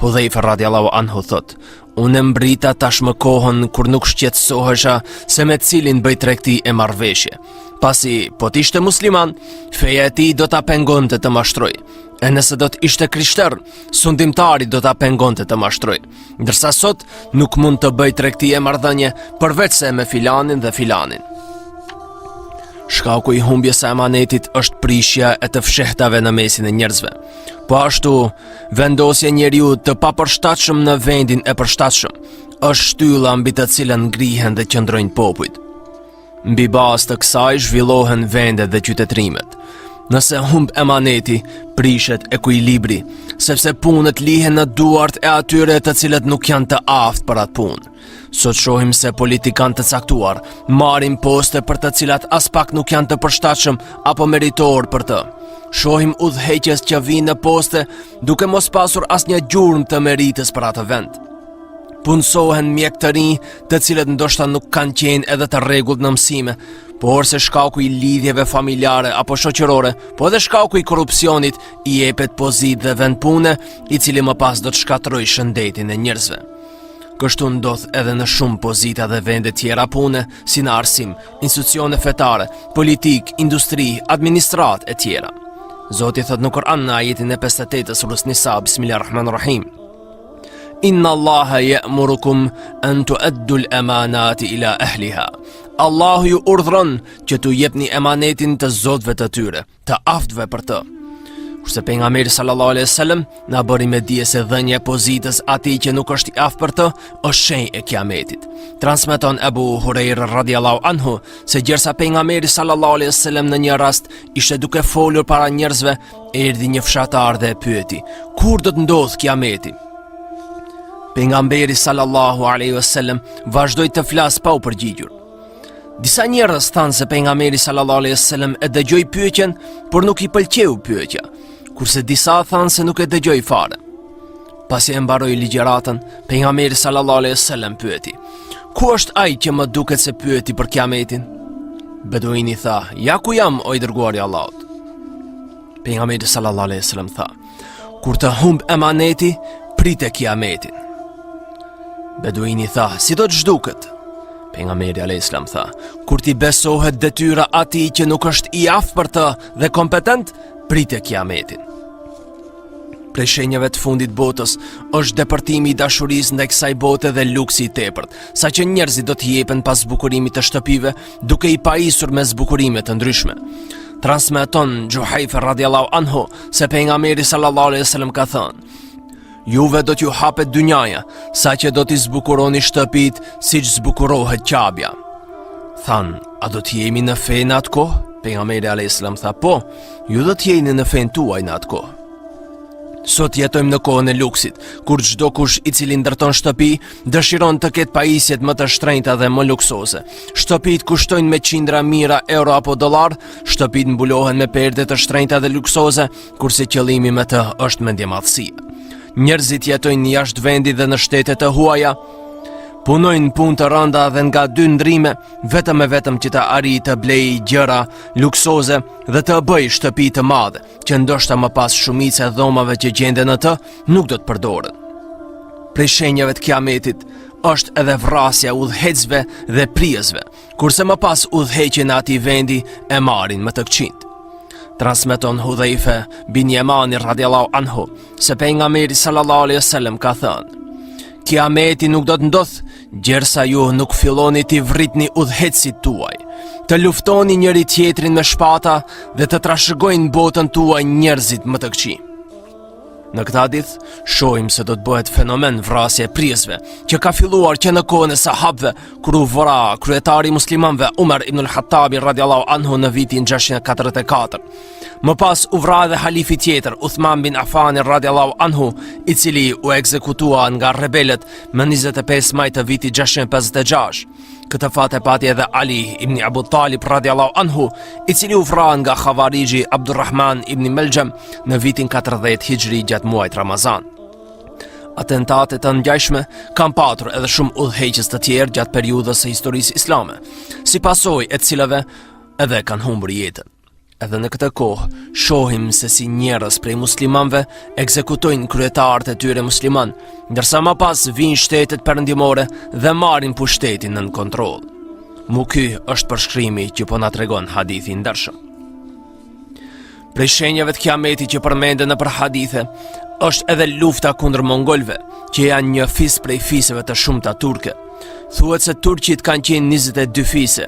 Hudhaifa radiallahu anhu thot: unë mbrita tashmë kohën kur nuk shqetësohesha se me cilin bëj tregti e marrëveshje, pasi po t'ishte musliman, feja e tij do ta pengonte të mashtroj. E nëse do të ishte krishter, sundimtari do ta pengonte të mashtroj, ndërsa sot nuk mund të bëj tregti e marrëdhënie përveç se me filanin dhe filanin. Shkaku i humbjes së emanetit është prishja e të fshehtave në mesin e njerëzve. Po ashtu, vendosja e njeriu të papërshtatshëm në vendin e përshtatshëm është shtylla mbi të cilën ngrihen dhe qëndrojnë popujt. Mbi bazë të kësaj zhvillohen vendet dhe qytetrimet. Nëse humb emaneti, prishet ekuilibri, sepse punët lihen në duart e atyre të cilët nuk janë të aftë për atë punë. Sot shohim se politikanë të caktuar marrin poste për të cilat as pak nuk janë të përshtatshëm apo meritor për të. Shohim udhëheqës që vinë në poste duke mos pasur asnjë gjurmë të meritës për atë vend. Punësohen mjek të rinj të cilët ndoshta nuk kanë qenë edhe të rregullt në mësime, por se shkaku i lidhjeve familjare apo shoqërore, po edhe shkaku i korrupsionit i jepet pozitë dhe vend pune, i cili më pas do të shkatërrojë shëndetin e njerëzve. Kështu ndodh edhe në shumë pozita dhe vende tjera pune, si në arsim, institucione fetare, politik, industri, administrat e tjera. Zoti thot në Kur'an në ajetin e 58 surës Nisa, Bismillahirrahmanirrahim: Inna Allaha ya'murukum an tu'addu al-amanati ila ahliha. Allahu ju urdhron që t'u jepni emanetin të zotëve të tyre, të aftëve për të. Kurse pejgamberi sallallahu alaihi wasallam na bëri me dije se dhënia e pozitës atij që nuk është i aftë për të është shenjë e kiametit. Transmeton Abu Huraira radiallahu anhu se gjersa pejgamberi sallallahu alaihi wasallam në një rast ishte duke folur para njerëzve, erdhi një fshatar dhe e pyeti: kur do të ndodh kiameti? Pejgamberi sallallahu alaihi wasallam vazhdoi të flasë pa u përgjigjur. Disa njerëz thanë se pejgamberi sallallahu alaihi wasallam e dëgjoi pyetjen, por nuk i pëlqeu pyetja, kurse disa thanë se nuk e dëgjoi fare. Pasi e mbaroi ligjëratën, pejgamberi sallallahu alaihi wasallam pyeti: "Ku është ai që më duket se pyeti për kiametin?" Beduini tha: "Ja ku jam, o i dërguari i Allahut." Pejgamberi sallallahu alaihi wasallam tha: "Kur të humb emaneti, prite kiametin." Beduini tha: "Si do të zhduket?" Pejgamberi alayhis salam tha: "Kur ti besohet detyra atij që nuk është i aftë për të dhe kompetent, prite kiametin." Prej shenjave të fundit botës është depërtimi i dashurisë ndaj kësaj bote dhe luksi i tepërt, saqë njerëzit do të jepen pas zbukurimit të shtëpive, duke i pajisur me zbukurime të ndryshme. Transmeton Juhayfa radiallahu anhu se pejgamberi sallallahu alaihi wasallam ka thënë: "Juve do t'ju hapet dynjaja, saqë do t'i zbukuroni shtëpit siç zbukurohet qabja." Than: "A do t'jemi në fe në atë kohë?" Pejgamberi alayhis salam tha: "Po, ju do t'jeni në fen tuaj në atë kohë." Sot jetojmë në kohën e luksit, kur çdo kush i cili ndërton shtëpi dëshiron të ketë pajisjet më të shtrenjta dhe më luksoze. Shtëpit kushtojnë me qindra mijëra euro apo dollar, shtëpit mbulohen me perde të shtrenjta dhe luksoze, kurse qëllimi me të është mendjemadhësia. Njerëzit jetojnë jashtë vendit dhe në shtete të huaja, punojnë punë të rënda dhe nga 2 ndrime, vetëm e vetëm që të arrijë të blejë gjëra luksoze dhe të bëjë shtëpi të madhe, që ndoshta më pas shumica e dhomave që gjenden në të nuk do të përdoren. Prej shenjave të kiametit është edhe vrasja udhëhecëve dhe prijesve, kurse më pas udhëheqjen në atij vendi e marrin me të këqind. Transmeton Hudhaifa bin Yamani radiallahu anhu se pejgamberi sallallahu alaihi wasallam ka thënë: "Kiameti nuk do të ndodhë gjersa ju nuk filloni t'i vritni udhëhecësit tuaj, të luftoni njëri tjetrin me shpata dhe të trashëgojnë botën tuaj njerëzit më të këqij." Në këtë hadith shohim se do të bëhet fenomen vrasje e prijesve, që ka filluar që në kohën e sahabëve, kur u vra kryetari i muslimanëve Umar ibn al-Khattabi radiallahu anhu në vitin 644. Më pas u vra edhe halifi tjetër, Uthman bin Affan radiallahu anhu, i cili u ekzekutua nga rebelët më 25 maj të vitit 656. Këtë fat e pati edhe Ali ibn Abu Talib radiallahu anhu, i cili u vra nga Khavariji Abdurrahman ibn Meljem në vitin 40 Hijri gjatë muajit Ramazan. Atentate të ngjashme kanë patur edhe shumë udhëheqës të tjerë gjatë periudhës së historisë islame, si pasojë e cilave edhe kanë humbur jetën. Edhe në këtë kohë shohim se si njerëz prej muslimanëve ekzekutojnë kryetarët e tyre musliman, ndërsa më pas vijnë shtetet perëndimore dhe marrin pushtetin nën kontroll. Ky është përshkrimi që po na tregon hadithi ndershëm. Prej shenjave të kiametit që përmenden nëpër hadithe është edhe lufta kundër mongolëve, që janë një fis prej fiseve të shumta turke. Thuhet se turqit kanë qenë 22 fise,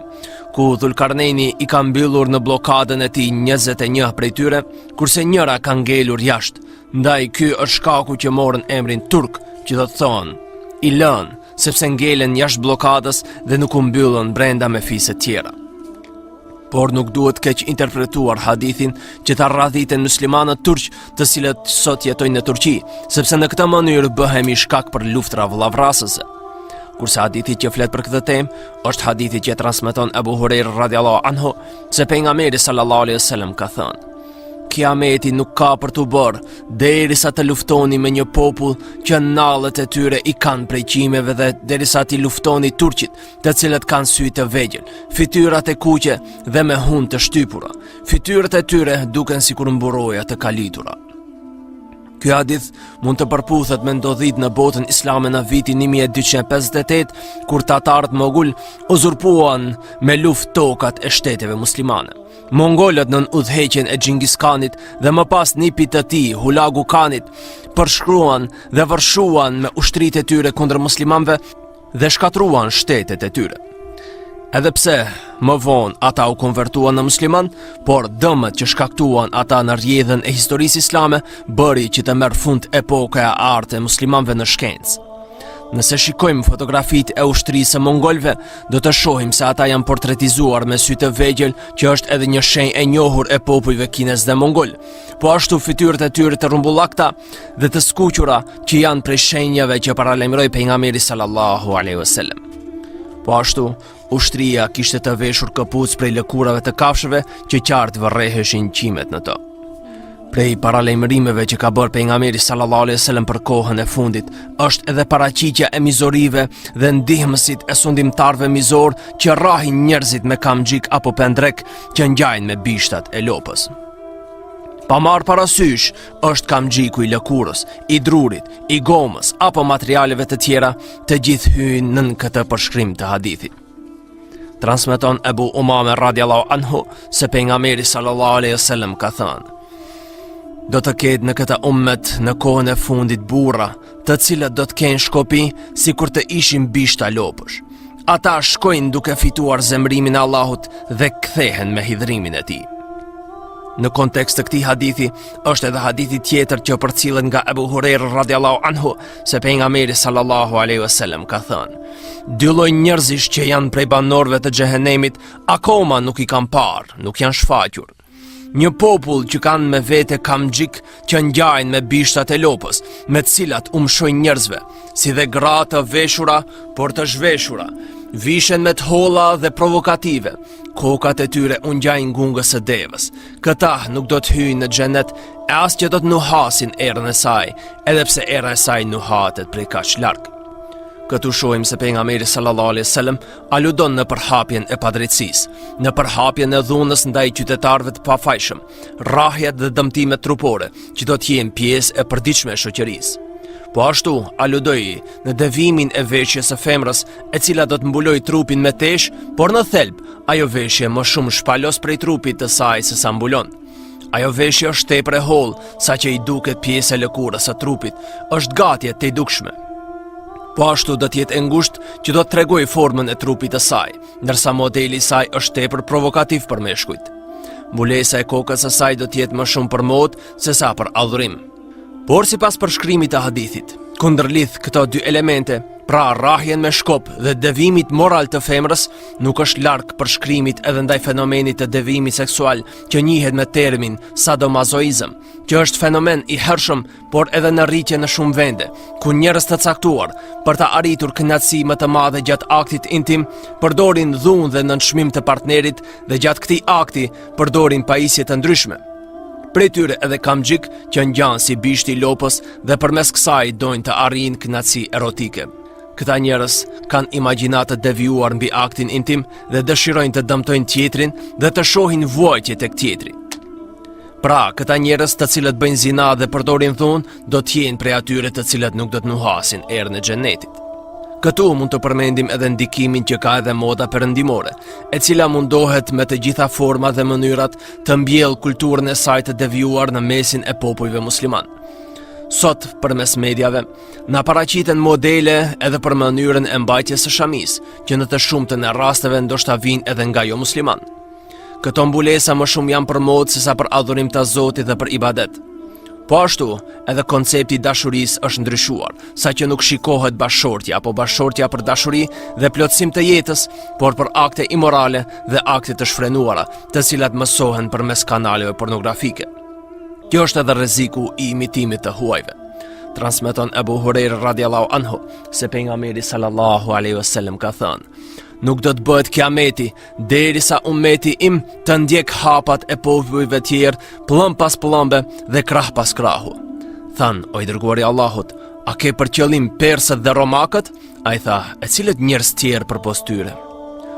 ku Dhulkarnejni i ka mbyllur në blokadën e tij 21 prej tyre, kurse njëra ka ngelur jashtë. Ndaj ky është shkaku që morën emrin turk, që do të thonë i lënë, sepse ngelen jashtë blokadës dhe nuk u mbyllën brenda me fise tjera. Por nuk duhet keq interpretuar hadithin që ta rradhiten muslimanët turq të cilët sot jetojnë në Turqi, sepse në këtë mënyrë bëhemi shkak për luftra vëllavrasëse. Kurse hadithi që flet për këtë temë është hadithi që transmeton Abu Huraira radiallahu anhu se pejgamberi sallallahu alaihi wasallam ka thënë: "Kiameti nuk ka për të bërë derisa të luftoni me një popull që nallët e tyre i kanë prej qimeve dhe derisa ti luftoni turqit, të cilët kanë sy të vegjël, fytyrat e kuqe dhe me hunë të shtypura. Fytyrat e tyre duken sikur mburoja të kalitura." Ky hadith mund të përputhet me ndodhit në botën islame në vitin 1258, kur tatarët mogul uzurpuan me luftë tokat e shteteve muslimane. Mongolët nën udhëheqjen e Xhingis Khanit dhe më pas nipit të tij, Hulagu Khanit, përshkruan dhe vërshuan me ushtritë e tyre kundër muslimanëve dhe shkatruan shtetet e tyre. Edhe pse më vonë ata u konvertuan në musliman, por dëmet që shkaktuan ata në rrjedhën e historisë islame bëri që të merr fund epoka e artë e muslimanëve në shkencë. Nëse shikojmë fotografitë e ushtrisë së mongolëve, do të shohim se ata janë portretizuar me sy të vegjël, që është edhe një shenjë e njohur e popujve kinez dhe mongol. Po ashtu fytyrët e tyre të rrumbullakta dhe të skuqura, që janë prej shenjave që paralajmëroi pejgamberi sallallahu alaihi wasallam. Po ashtu, ushtria kishte të veshur këpucë prej lëkurave të kafshëve që qartë vërreheshin qimet në to. Prej paralajmërimeve që ka bërë pejgamberi sallallahu alejhi wasallam për kohën e fundit, është edhe paraqitja e mizorive dhe ndihmësit e sundimtarëve mizor që rrahin njerëzit me kamxhik apo pendrek që ngjajnë me bishtat e lopës. Pa marrë parasysh është kamxhiku i lëkurës, i drurit, i gomës apo materialeve të tjera, të gjithë hyjnë nën këtë përshkrim të hadithit. Transmeton Ebu Umame radiallahu anhu se pejgamberi sallallahu alejhi wasallam ka thënë: do të ketë në këtë ummet në kohën e fundit burra, të cilët do të kenë shkopi si kur të ishin bishta lopësh. Ata shkojnë duke fituar zemrimin e Allahut dhe kthehen me hidhrimin e tij. Në kontekst të këtij hadithi është edhe hadithi tjetër që përcillet nga Ebu Hurajra radiallahu anhu se pejgamberi sallallahu alaihi wasallam ka thënë: dy lloj njerëzish që janë prej banorëve të xhehenemit akoma nuk i kanë parë, nuk janë shfaqur. Një popull që kanë me vete kamxhik që ngjajnë me bishtat e lopës, me të cilat umshojnë njerëzve, si dhe gra të veshura, por të zhveshura, vishen me të holla dhe provokative, kokat e tyre u ngjajnë gungës së devës. Këta nuk do të hyjnë në xhenet e as që do të nuhasin erën e saj, edhe pse era e saj nuhatet prej kaq larg. Këtu shohim se pejgamberi sallallahu alejhi wasallam aludon në përhapjen e padrejtësisë, në përhapjen e dhunës ndaj qytetarëve të pafajshëm, rrahjet dhe dëmtimet trupore që do të jenë pjesë e përditshme e shoqërisë. Po ashtu aludoi në devimin e veshjes së femrës, e cila do të mbulojë trupin me tesh, por në thelb ajo veshje më shumë shpalos prej trupit të saj se sa mbulon. Ajo veshje është tepër e hollë, saqë i duket pjesë e lëkurës së trupit, është gatje të i dukshme. Po ashtu do të jetë e ngushtë që do të tregojë formën e trupit të saj, ndërsa modeli i saj është tepër provokativ për meshkujt. Mbulesa e kokës së saj do të jetë më shumë për modë se sa për adhurim. Por sipas përshkrimit të hadithit, kundërlidh këto dy elemente, pra rrahjen me shkop dhe devimit moral të femrës, nuk është larg përshkrimit edhe ndaj fenomenit të devimit seksual që njihet me termin sadomasoizëm, që është fenomen i hershëm, por edhe në rritje në shumë vende, ku njerëz të caktuar, për të arritur kënaqësi më të madhe gjatë aktit intim, përdorin dhunë dhe nënçmim të partnerit dhe gjatë këtij akti përdorin pajisje të ndryshme. Prej tyre edhe kamxhik që ngjan si bishti i lopës dhe përmes kësaj dojnë të arrijnë kënaqësi erotike. Këta njerëz kanë imagjinatë të devijuar mbi aktin intim dhe dëshirojnë të dëmtojnë tjetrin dhe të shohin vuajtje tek tjetri. Pra, këta njerëz të cilët bëjnë zina dhe përdorin dhunë, do të jenë prej atyre të cilët nuk do të nuhasin erën e xhenetit. Këtu mund të përmendim edhe ndikimin që ka edhe moda perëndimore, e cila mundohet me të gjitha format dhe mënyrat të mbjellë kulturën e saj të devijuar në mesin e popujve musliman. Sot, përmes medjave, na paraqiten modele edhe për mënyrën e mbajtjes së shamis, që në të shumtën e rasteve ndoshta vijnë edhe nga jo musliman. Këto mbulesa më shumë janë për modë sesa për adhurim të Zotit dhe për ibadet. Po ashtu, edhe koncepti i dashurisë është ndryshuar, saqë nuk shikohet bashkëshortja apo bashkëshortja për dashuri dhe plotësim të jetës, por për akte imorale dhe akte të shfrenuara, të cilat mësohen përmes kanaleve pornografike. Kjo është edhe rreziku i imitimit të huajve. Transmeton Ebu Hurajra radiallahu anhu se pejgamberi sallallahu alaihi wasallam ka thënë: nuk do të bëhet kiameti derisa ummeti im të ndjek hapat e popujve tjerë, pllëm pas pllëmbe dhe krah pas krahu. Than, o i dërguari i Allahut, a ke për qëllim persët dhe romakët? Ai tha, e cilët njerëz tjerë përpos tyre?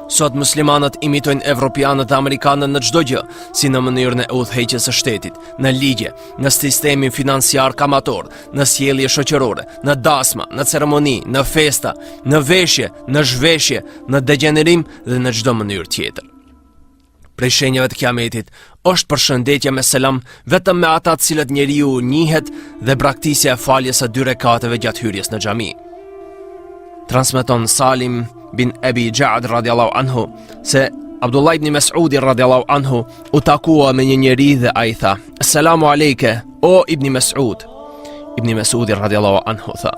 Sot muslimanët imitojnë evropianët dhe amerikanët në çdo gjë, si në mënyrën e udhëheqjes së shtetit, në ligje, në sistemin financiar kamator, në sjellje shoqërore, në dasma, në ceremoni, në festa, në veshje, në zhveshje, në degenerim dhe në çdo mënyrë tjetër. Prej shenjave të kiametit është përshëndetja me selam vetëm me ata të cilët njeriu njihet dhe braktisja e faljes së 2 rekateve gjatë hyrjes në xhami. Transmeton Salim bin Abi Ja'd radiallahu anhu se Abdullah ibn Mas'udi radiallahu anhu u takua me një njeri dhe ai tha: "Selamu alejke, o Ibn Mas'ud." Ibn Mas'udi radiallahu anhu tha: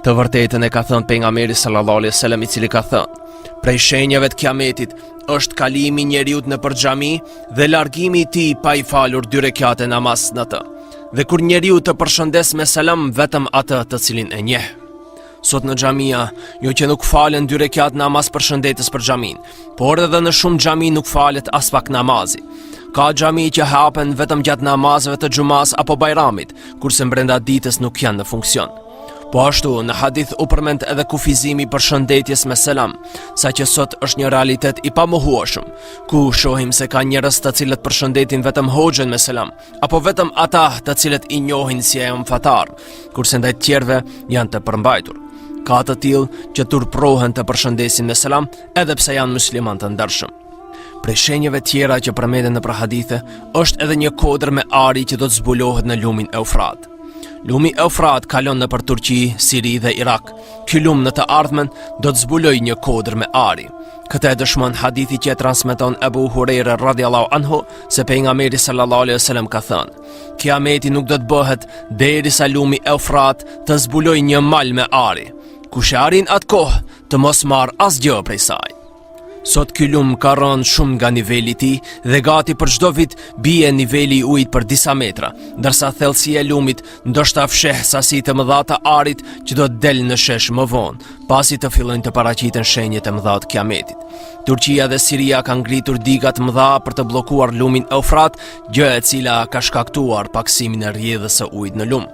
"Të vërtetën e ka thënë pejgamberi sallallahu alaihi wasallam, i cili ka thënë: prej shenjave të kiametit është kalimi i njeriut në për xhami dhe largimi i tij pa i falur 2 rekate namaz në të. Dhe kur njeriu të përshëndes me selam vetëm atë të cilin e njeh." Sot në xhamia, jo që nuk falen 2 rekat namaz për shëndetës për xhamin, por edhe në shumë xhami nuk falet as pak namazi. Ka xhami që hapen vetëm gjatë namazeve të xumas apo bajramit, kurse brenda ditës nuk janë në funksion. Po ashtu, në hadith u përmend edhe kufizimi për shëndetjes me selam, saqë sot është një realitet i pamohueshëm, ku shohim se ka njerëz të cilët përshëndetin vetëm hoxhën me selam, apo vetëm ata të cilët i njohin si e fatar, kurse ndaj tjerëve janë të përmbajtur. Ka të tillë që turprohen të përshëndesin me selam, edhe pse janë musliman të ndershëm. Prej shenjave tjera që përmenden në hadithe, është edhe një kodër me ari që do të zbulohet në lumin Eufrat. Lumi Eufrat kalon nëpër Turqi, Siri dhe Irak. Ky lum në të ardhmen do të zbulojë një kodër me ari. Këtë e dëshmon hadithi që e transmeton Abu Huraira radhiyallahu anhu se pejgamberi sallallahu alaihi wasallam ka thënë: Kiameti nuk do të bëhet derisa lumi Eufrat të zbulojë një mal me ari. Kush e arrin atë kohë të mos marr asgjë prej saj. Sot ky lum ka rënë shumë nga niveli i tij dhe gati për çdo vit bie niveli i ujit për disa metra, ndërsa thellësia e lumit ndoshta fsheh sasi të mëdha të arit që do të delë në shesh më vonë, pasi të fillojnë të paraqiten shenjat e mëdha të Kiametit. Turqia dhe Siria kanë ngritur diga të mëdha për të bllokuar lumin Eufrat, gjë e cila ka shkaktuar paksimin e rrjedhës së ujit në lum.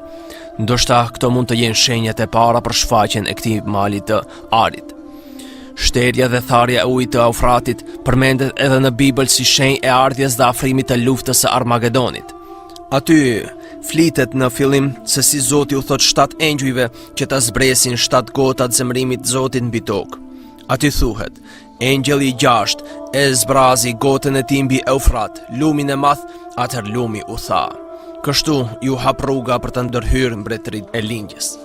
Ndoshta këto mund të jenë shenjat e para për shfaqjen e këtij mali të arit. Shterja dhe tharja e ujit të Eufratit përmendet edhe në Bibël si shenjë e ardhjes dhe afrimit të luftës së Armagedonit. Aty flitet në fillim se si Zoti u thot 7 engjujve që ta zbresin 7 gota të zemrimit të Zotit mbi tokë. Aty thuhet: Engjëlli i 6 e zbrazi gotën e tij mbi Eufrat, lumin e madh, atëherë lumi u tha. Kështu ju hap rruga për të ndërhyrë mbretëritë e lindjes.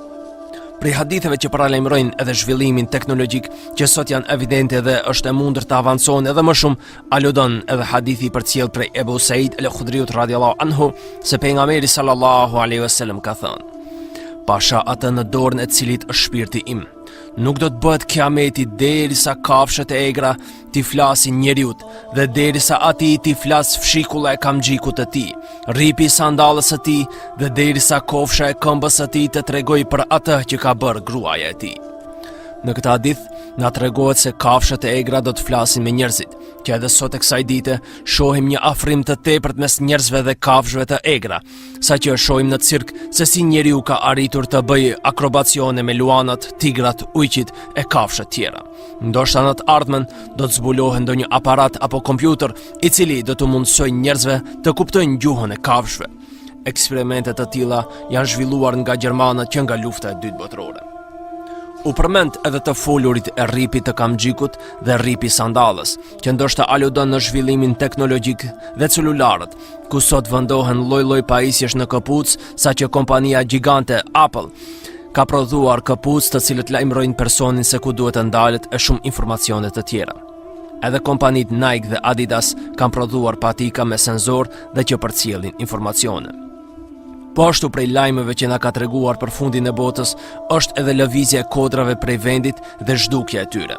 Prej haditheve që paralajmërojnë edhe zhvillimin teknologjik që sot janë evidente dhe është e mundur të avancojnë edhe më shumë, aludon edhe hadithi i përcjell prej Ebu Said el-Khudriut radhiyallahu anhu se pejgamberi sallallahu alaihi wasallam ka thënë: Pasha atë në dorën e cilit është shpirti im, nuk do të bëhet Kiameti derisa kafshët e egra t'i flasin njeriut dhe derisa ati t'i flas fshikulla e kamxhikut të tij, rripi i sandallës së tij dhe derisa kofsha e këmbës së tij të tregojë për atë që ka bërë gruaja e tij. Në këtë hadith na tregohet se kafshët e egra do të flasin me njerëzit, që edhe sot e kësaj dite shohim një afrim të tepërt mes njerëzve dhe kafshëve të egra, saqë shohim në cirk se si njeriu ka arritur të bëjë akrobacione me luanat, tigrat, ujqit e kafshët tjera. Ndoshta në të ardhmen do të zbulohet ndonjë aparat apo kompjuter i cili do të mundsojë njerëzve të kuptojnë gjuhën e kafshëve. Eksperimente të tilla janë zhvilluar nga gjermanët që nga lufta e dytë botërore. U përmend edhe të folurit e rripit të kamxhikut dhe rripi sandallës, që ndoshta aludon në zhvillimin teknologjik dhe celularët, ku sot vendohen lloj-lloj pajisjesh në këpucë, saqë kompania gjigante Apple ka prodhuar këpucë të cilët lajmërojnë personin se ku duhet të ndalet e shumë informacione të tjera. Edhe kompanitë Nike dhe Adidas kanë prodhuar patika me senzor dhe që përcjellin informacione. Po ashtu prej lajmeve që na ka treguar për fundin e botës, është edhe lëvizja e kodrave prej vendit dhe zhdukja e tyre.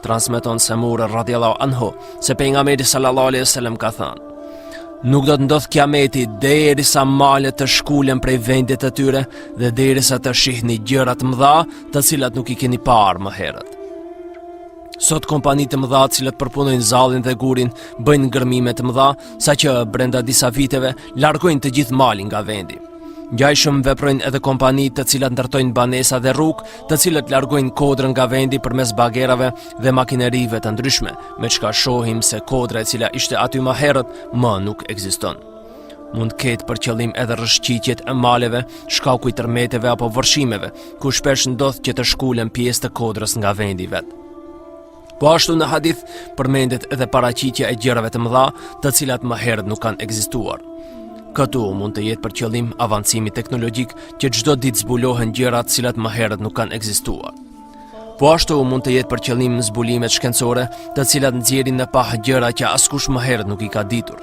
Transmeton Samur radhiyallahu anhu se pejgamberi sallallahu alaihi wasallam ka thënë: Nuk do të ndodh Kiameti derisa malet të shkulen prej vendit të tyre dhe derisa të shihni gjëra të mëdha të cilat nuk i keni parë më herët. Sot kompanitë të mëdha të cilat përpunojnë zallin dhe gurin bëjnë ngërmime të mëdha, saqë brenda disa viteve largojnë të gjithë malin nga vendi. Ngjajshëm veprojnë edhe kompanitë të cilat ndërtojnë banesa dhe rrugë, të cilat largojnë kodrën nga vendi përmes bagerave dhe makinerive të ndryshme, me çka shohim se kodra e cila ishte aty më herët më nuk ekziston. Mund ketë për qëllim edhe rrëshqitjet e maleve, shkaku i tërmeteve apo vërshimeve, ku shpesh ndodh që të shkulen pjesë të kodrës nga vendi vet. Po ashtu në hadith përmendet edhe paraqitja e gjërave të mëdha, të cilat më herët nuk kanë ekzistuar. Këtu mund të jetë për qëllim avancimi teknologjik që çdo ditë zbulohen gjëra të cilat më herët nuk kanë ekzistuar. Po ashtu mund të jetë për qëllim zbulimet shkencore, të cilat nxjerrin në pah gjëra që askush më herët nuk i ka ditur.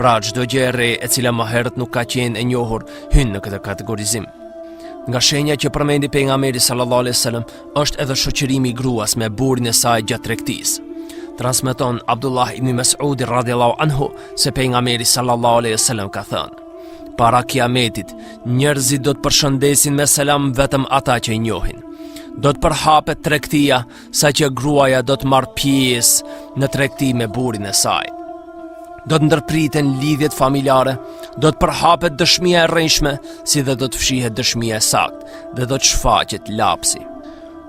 Pra çdo gjë e re e cila më herët nuk ka qenë e njohur hyn në këtë kategorizim. Nga shenja që përmendi pejgamberi sallallahu alaihi wasallam është edhe shoqërimi i gruas me burrin e saj gjatë tregtisë. Transmeton Abdullah ibn Mas'ud radhiyallahu anhu se pejgamberi sallallahu alaihi wasallam ka thënë: Para Kiametit, njerëzit do të përshëndesin me selam vetëm ata që i njohin. Do të përhapet tregtia, saqë gruaja do të marrë pjesë në tregti me burrin e saj. Do të ndërpriten lidhjet familjare, do të përhapet dëshmia e rrënjshme, si dhe do të fshihet dëshmia e saktë dhe do të shfaqet lapsi.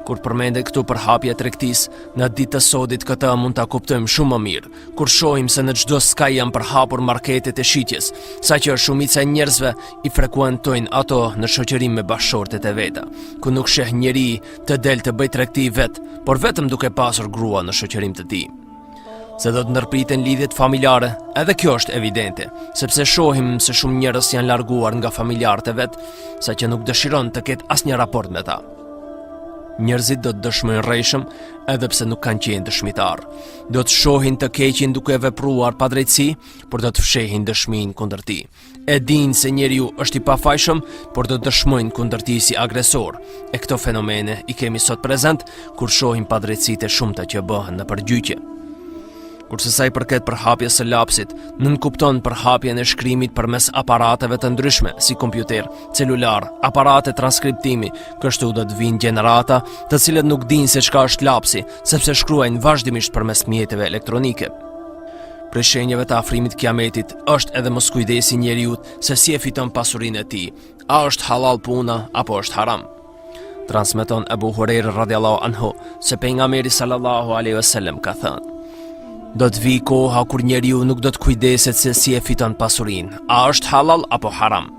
Kur përmendet këtu përhapja e tregtisë, në ditë të sodit këtë mund ta kuptojmë shumë më mirë, kur shohim se në çdo skaj janë përhapur marketet e shitjes, saqë shumica e njerëzve i frekuentojnë ato në shoqërim me bashkëshortet e veta, ku nuk sheh njeri të del të bëj tregti vet, por vetëm duke pasur grua në shoqërim të tij. Se do të ndërpriten lidhjet familjare, edhe kjo është evidente, sepse shohim se shumë njerëz janë larguar nga familjarët e vet, saqë nuk dëshiron të ketë asnjë raport me ta. Njerëzit do të dëshmojnë rrejshëm edhe pse nuk kanë qenë dëshmitar. Do të shohin të keqin duke vepruar pa drejtësi, por do të fshehin dëshminë kundër tij. E dinë se njeriu është i pafajshëm, por do të dëshmojnë kundër tij si agresor. E këto fenomene i kemi sot prezent kur shohim padrejtësitë e shumta që bëhen në përgjyqje. Kurse sa i përket përhapjes së lapsit, nënkupton përhapjen e shkrimit përmes aparateve të ndryshme, si kompjuter, celular, aparate transkriptimi, kështu do të vinë gjenerata, të cilët nuk dinë se çka është lapsi, sepse shkruajnë vazhdimisht përmes mjeteve elektronike. Prej shenjave të afrimit kiametit është edhe moskujdesi i njeriut se si e fiton pasurinë e tij, a është halal puna apo është haram. Transmeton Abu Huraira radhiyallahu anhu se pejgamberi sallallahu alaihi wasallam ka thënë: do të vi koha kur njeriu nuk do të kujdeset se si e fiton pasurinë, a është halal apo haram.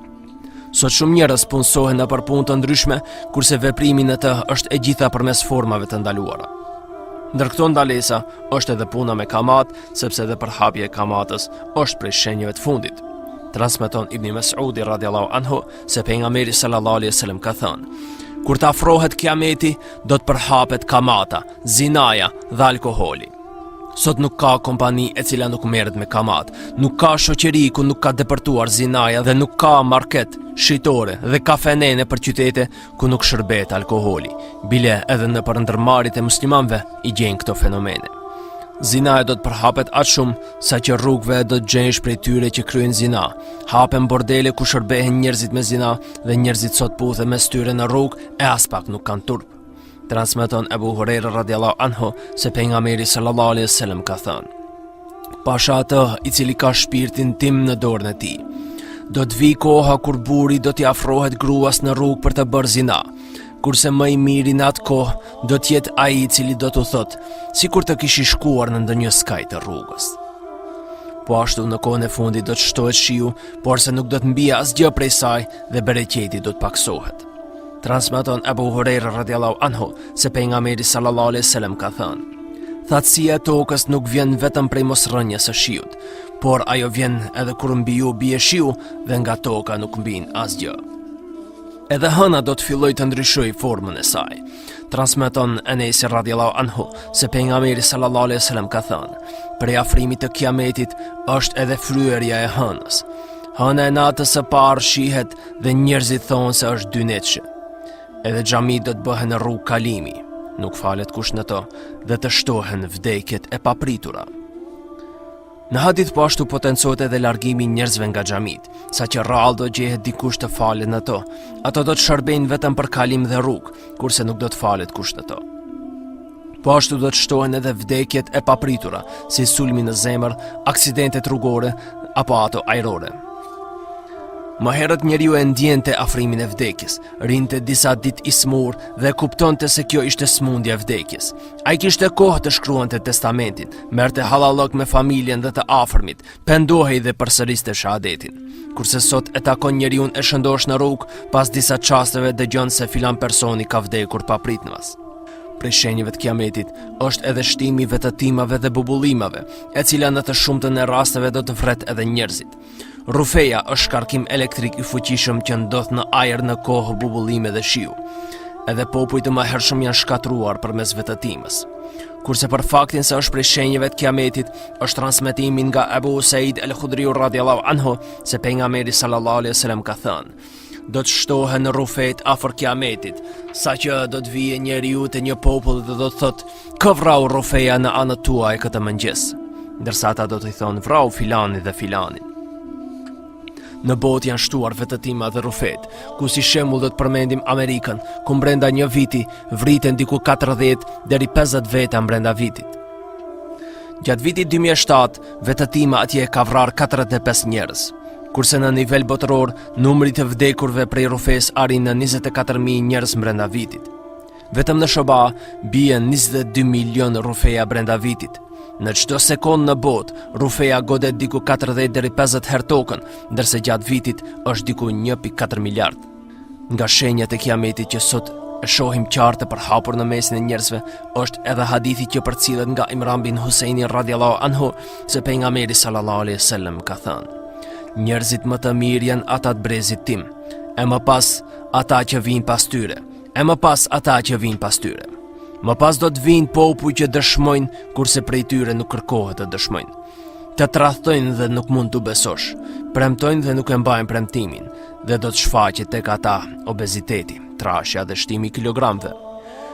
Sot shumë njerëz punësohen nëpër punë të ndryshme, kurse veprimi në të është e gjitha përmes formave të ndaluara. Ndër këto ndalesa është edhe puna me kamat, sepse edhe përhapja e kamatës është prej shenjave të fundit. Transmeton Ibn Mas'udi radhiyallahu anhu se pejgamberi sallallahu alaihi wasallam ka thënë: kur të afrohet kiameti, do të përhapet kamata, zinaja dhe alkoholi. Sot nuk ka kompani e cila nuk merret me kamat, nuk ka shoqëri ku nuk ka depërtuar zinaja dhe nuk ka market, shitore dhe kafenene për qytete ku nuk shërbet alkoholi. Bile edhe në për ndërmarrjet e muslimanëve i gjejnë këto fenomene. Zinaja do të përhapet aq shumë sa që rrugëve do të gjensh prej tyre që kryejnë zina. Hapen bordele ku shërbehen njerëzit me zina dhe njerëzit sot puthen mes tyre në rrugë e as pak nuk kanë turp. Transmeton Abu Huraira radhiyallahu anhu se pejgamberi sallallahu alaihi wasallam ka thënë: pasha atë i cili ka shpirtin tim në dorën e tij. Do të vi koha kur burri do t'i afrohet gruas në rrugë për të bërë zina, kurse më i miri në atë kohë do të jetë ai i cili do t'u thotë, sikur të kishi shkuar në ndonjë skaj të rrugës. Po ashtu në kohën e fundit do të shtohet shiu, por se nuk do të mbijë asgjë prej saj dhe bereqeti do të paksohet. Transmeton Abu Huraira radhiyallahu anhu se pejgamberi sallallahu alaihi wasallam ka thënë: thatësia e tokës nuk vjen vetëm prej mosrënies së shiut, por ajo vjen edhe kur mbi ju bie shiu dhe nga toka nuk mbin asgjë. Edhe hëna do të fillojë të ndryshojë formën e saj. Transmeton Enes radhiyallahu anhu se pejgamberi sallallahu alaihi wasallam ka thënë: prej afrimit të kiametit është edhe fryerja e hënës. Hëna e natës së parë shihet dhe njerëzit thonë se është dynetshë. Edhe xhamit do të bëhen në rrugë kalimi, nuk falet kush në to, dhe të shtohen vdekjet e papritura. Në hadith po ashtu potencohet edhe largimi i njerëzve nga xhamit, saqë rrallë do gjehet dikush të falet në to. Ato do të shërbejnë vetëm për kalim dhe rrugë, kurse nuk do të falet kush në to. Po ashtu do të shtohen edhe vdekjet e papritura, si sulmi në zemër, aksidentet rrugore apo ato ajrore. Më herët njeriu e ndjente afrimin e vdekjes, rinte disa ditë i smur dhe kuptonte se kjo ishte smundja e vdekjes. Ai kishte kohë të shkruante testamentin, merrte hallallok me familjen dhe të afërmit, pendohej dhe përsëriste shahadetin. Kurse sot e takon njeriu e shëndosh në rrugë, pas disa çasteve dëgjon se filan personi ka vdekur pa pritmas. Prej shenjave të kiametit është edhe shtimi i vetëtimave dhe bubullimave, e cila në të shumtën e rasteve do të vret edhe njerëzit. Rufeja është shkarkim elektrik i fuqishëm që ndodh në ajër në kohë bubullime dhe shiu. Edhe popujt të mëhershëm janë shkatruar përmes vetëtimës. Kurse për faktin se është prej shenjave të kiametit, është transmetimi nga Abu Said al-Khudriu radhiyallahu anhu se pejgamberi sallallahu alaihi wasallam ka thënë: do të shtohen në rufet afër kiametit, saqë do të vijë njeriu te një popull dhe do të thotë: kë vrau rufeja në anët tuaj këtë mëngjes, ndërsa ata do të thonë: vrau filani dhe filanin. Në botë janë shtuar vetëtima dhe rufet, ku si shembull do të përmendim Amerikën, ku brenda një viti vriten diku 40 deri 50 veta brenda vitit. Gjatë vitit 2007, vetëtima atje ka vrarë 45 njerëz, kurse në nivel botëror, numri të vdekurve prej rufes arrin në 24.000 njerëz brenda vitit. Vetëm në Shoba bien 22 milion rufeja brenda vitit. Në çdo sekond në botë, rufeja godet diku 40 deri 50 herë tokën, ndërsa gjatë vitit është diku 1.4 miliard. Nga shenjat e kiametit që sot e shohim qartë për hapur në mesin e njerëzve, është edhe hadithi që përcillet nga Imran bin Huseini radhiyallahu anhu, se pejgamberi sallallahu alaihi wasallam ka thënë: njerëzit më të mirë janë ata të brezit tim, e më pas ata që vinë pas tyre, e më pas ata që vinë pas tyre. Më pas do të vinë popull që dëshmojnë, kurse prej tyre nuk kërkohet të dëshmojnë. Të tradhtojnë dhe nuk mund të besosh, premtojnë dhe nuk e mbajnë premtimin, dhe do të shfaqet tek ata obeziteti, trashja dhe shtimi i kilogramëve.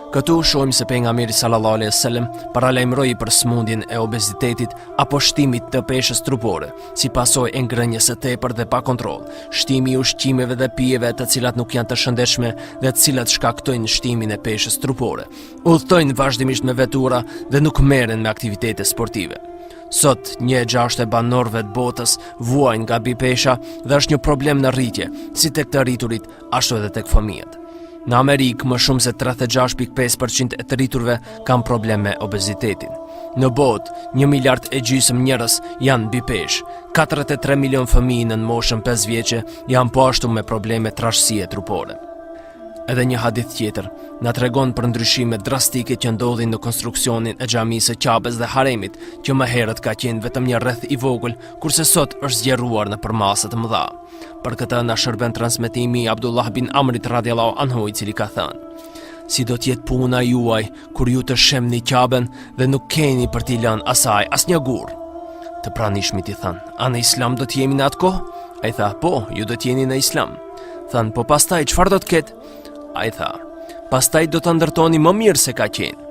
Këtu shohim se pejgamberi sallallahu alaihi wasallam paralajmëroi për smundjen e obezitetit apo shtimit të peshës trupore, si pasojë e ngrënies së tepër dhe pa kontroll, shtimi i ushqimeve dhe pijeve të cilat nuk janë të shëndetshme dhe të cilat shkaktojnë shtimin e peshës trupore. Udhtojnë vazhdimisht me vetura dhe nuk merren me aktivitete sportive. Sot 1/6 e banorëve të botës vuajnë nga bipesha dhe është një problem në rritje, si tek të rriturit, ashtu edhe tek fëmijët. Në Amerikë, më shumë se 36.5% e të rriturve kanë probleme me obezitetin. Në botë, 1,5 miliard njerëz janë bipesh, 43 milion fëmijë në moshën 5 vjeçe janë po ashtu me probleme trashësie trupore. Edhe një hadith tjetër na tregon për ndryshimet drastike që ndodhin në konstruksionin e xhamisë së Qabes dhe haremit, që më herët ka qenë vetëm një rreth i vogël, kurse sot është zgjeruar në përmasa të mëdha. Për këtë na shërben transmetimi i Abdullah bin Amrit radhiyallahu anhu, i cili ka thënë: si do t'jetë puna juaj kur ju të shemni Qaben dhe nuk keni për t'i lënë asaj asnjë gur? Të pranishmit i thanë: a në Islam do t'jemi në atë kohë? Ai tha: po, ju do t'jeni në Islam. Thanë: po pastaj çfarë do të ketë? Ai tha: pastaj do të ndërtoni më mirë se ka qenë.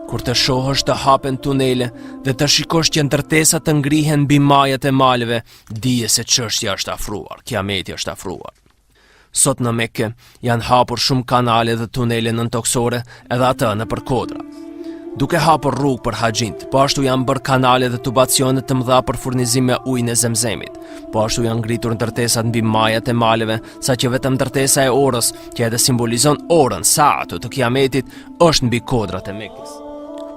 Kur të shohësh të hapen tunele dhe të shikosh që ndërtesa të ngrihen mbi majat e maleve, dije se çështja është afruar, kiameti është afruar. Sot në Mekke janë hapur shumë kanale dhe tunele nëntoksore, edhe atë nëpër kodra. Duke hapur rrugë për haxhint, po ashtu janë bërë kanale dhe tubacione të mëdha për furnizim me ujin e Zemzemit. Po ashtu janë ngritur ndërtesat mbi majat e maleve, saqë vetëm ndërtesa e orës, që edhe simbolizon orën, saatu të kiametit, është mbi kodrat e Mekës.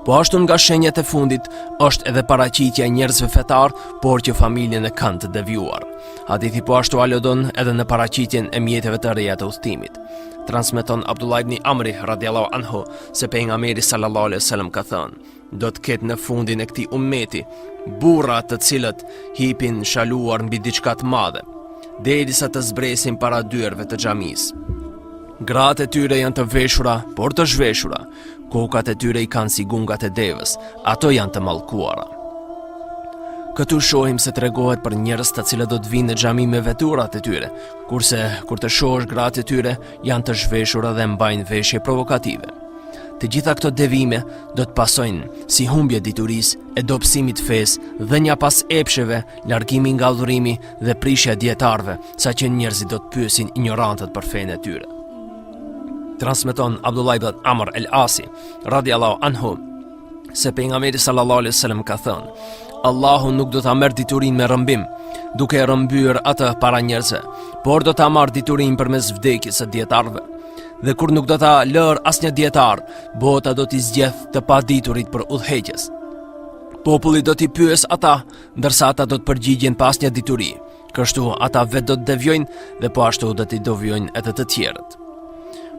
Po ashtu nga shenjat e fundit është edhe paraqitja e njerëzve fetar, por që familjen e kanë të devjuar. Hadithi po ashtu aludon edhe në paraqitjen e mjeteve të reja të udhëtimit. Transmeton Abdullah ibn Amri radhiyallahu anhu se pejgamberi sallallahu alaihi wasallam ka thënë: do të ketë në fundin e këtij ummeti burra të cilët hipin shaluar mbi diçka të madhe, derisa të zbresin para dyerve të xhamisë. Gratë e tyre janë të veshura, por të zhveshura. Kokat e tyre i kanë si gungat e devës, ato janë të mallkuara. Këtu shohim se tregohet për njerëz të cilët do të vinë në xhami me veturat e tyre, kurse kur të shohësh gratë e tyre janë të zhveshura dhe mbajnë veshje provokative. Të gjitha këto devime do të pasojnë si humbje diturisë, e dobësimit fesë, dhënia pas epsheve, largimi nga udhërimi dhe prishja dietarëve, saqë njerëzit do të pyesin ignorantët për fenë e tyre. Transmeton Abdullah ibn Amr el-Asi radhiyallahu anhu se pejgamberi sallallahu alaihi wasallam ka thënë: Allahu nuk do ta merr diturinë me rrëmbim, duke e rrëmbyer atë para njerëzve, por do ta marr diturinë përmes vdekjes së dietarëve. Dhe kur nuk do ta lër asnjë dietar, bota do t'i zgjedh të paditurit për udhëheqjes. Populli do t'i pyes ata, ndërsa ata do të përgjigjen pas një dituri. Kështu ata vetë do të devjojnë dhe po ashtu do t'i devjojnë edhe të tjerët.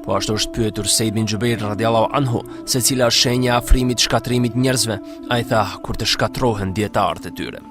Po ashtu është pyetur Sejd bin Xhubeir radhiyallahu anhu se cila është shenja e afrimit shkatrimit njerëzve. Ai tha: kur të shkatrohen dietarët e tyre.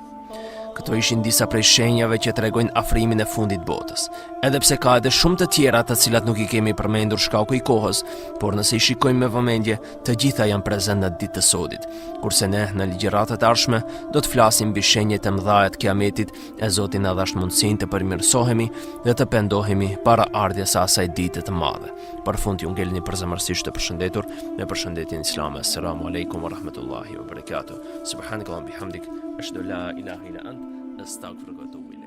Këto ishin disa prej shenjave që tregojnë afrimin e fundit botës. Edhe pse ka edhe shumë të tjera të cilat nuk i kemi përmendur shkaku i kohës, por nëse i shikojmë me vëmendje, të gjitha janë prezente në ditë të sodit. Kurse ne në ligjëratat e ardhshme do të flasim mbi shenjat e mëdha të kiametit, e Zoti na dhash mundësinë të përmirësohemi dhe të pendohemi para ardhjes së asaj dite të madhe. Përfund ju ngelni përzemërsisht të përshëndetur me përshëndetjen islame. Assalamu alaikum wa rahmatullahi wa barakatuh. Subhanakallahumma bihamdik, ashhadu la ilaha illa ant, astaghfiruka wa atubu ilayk.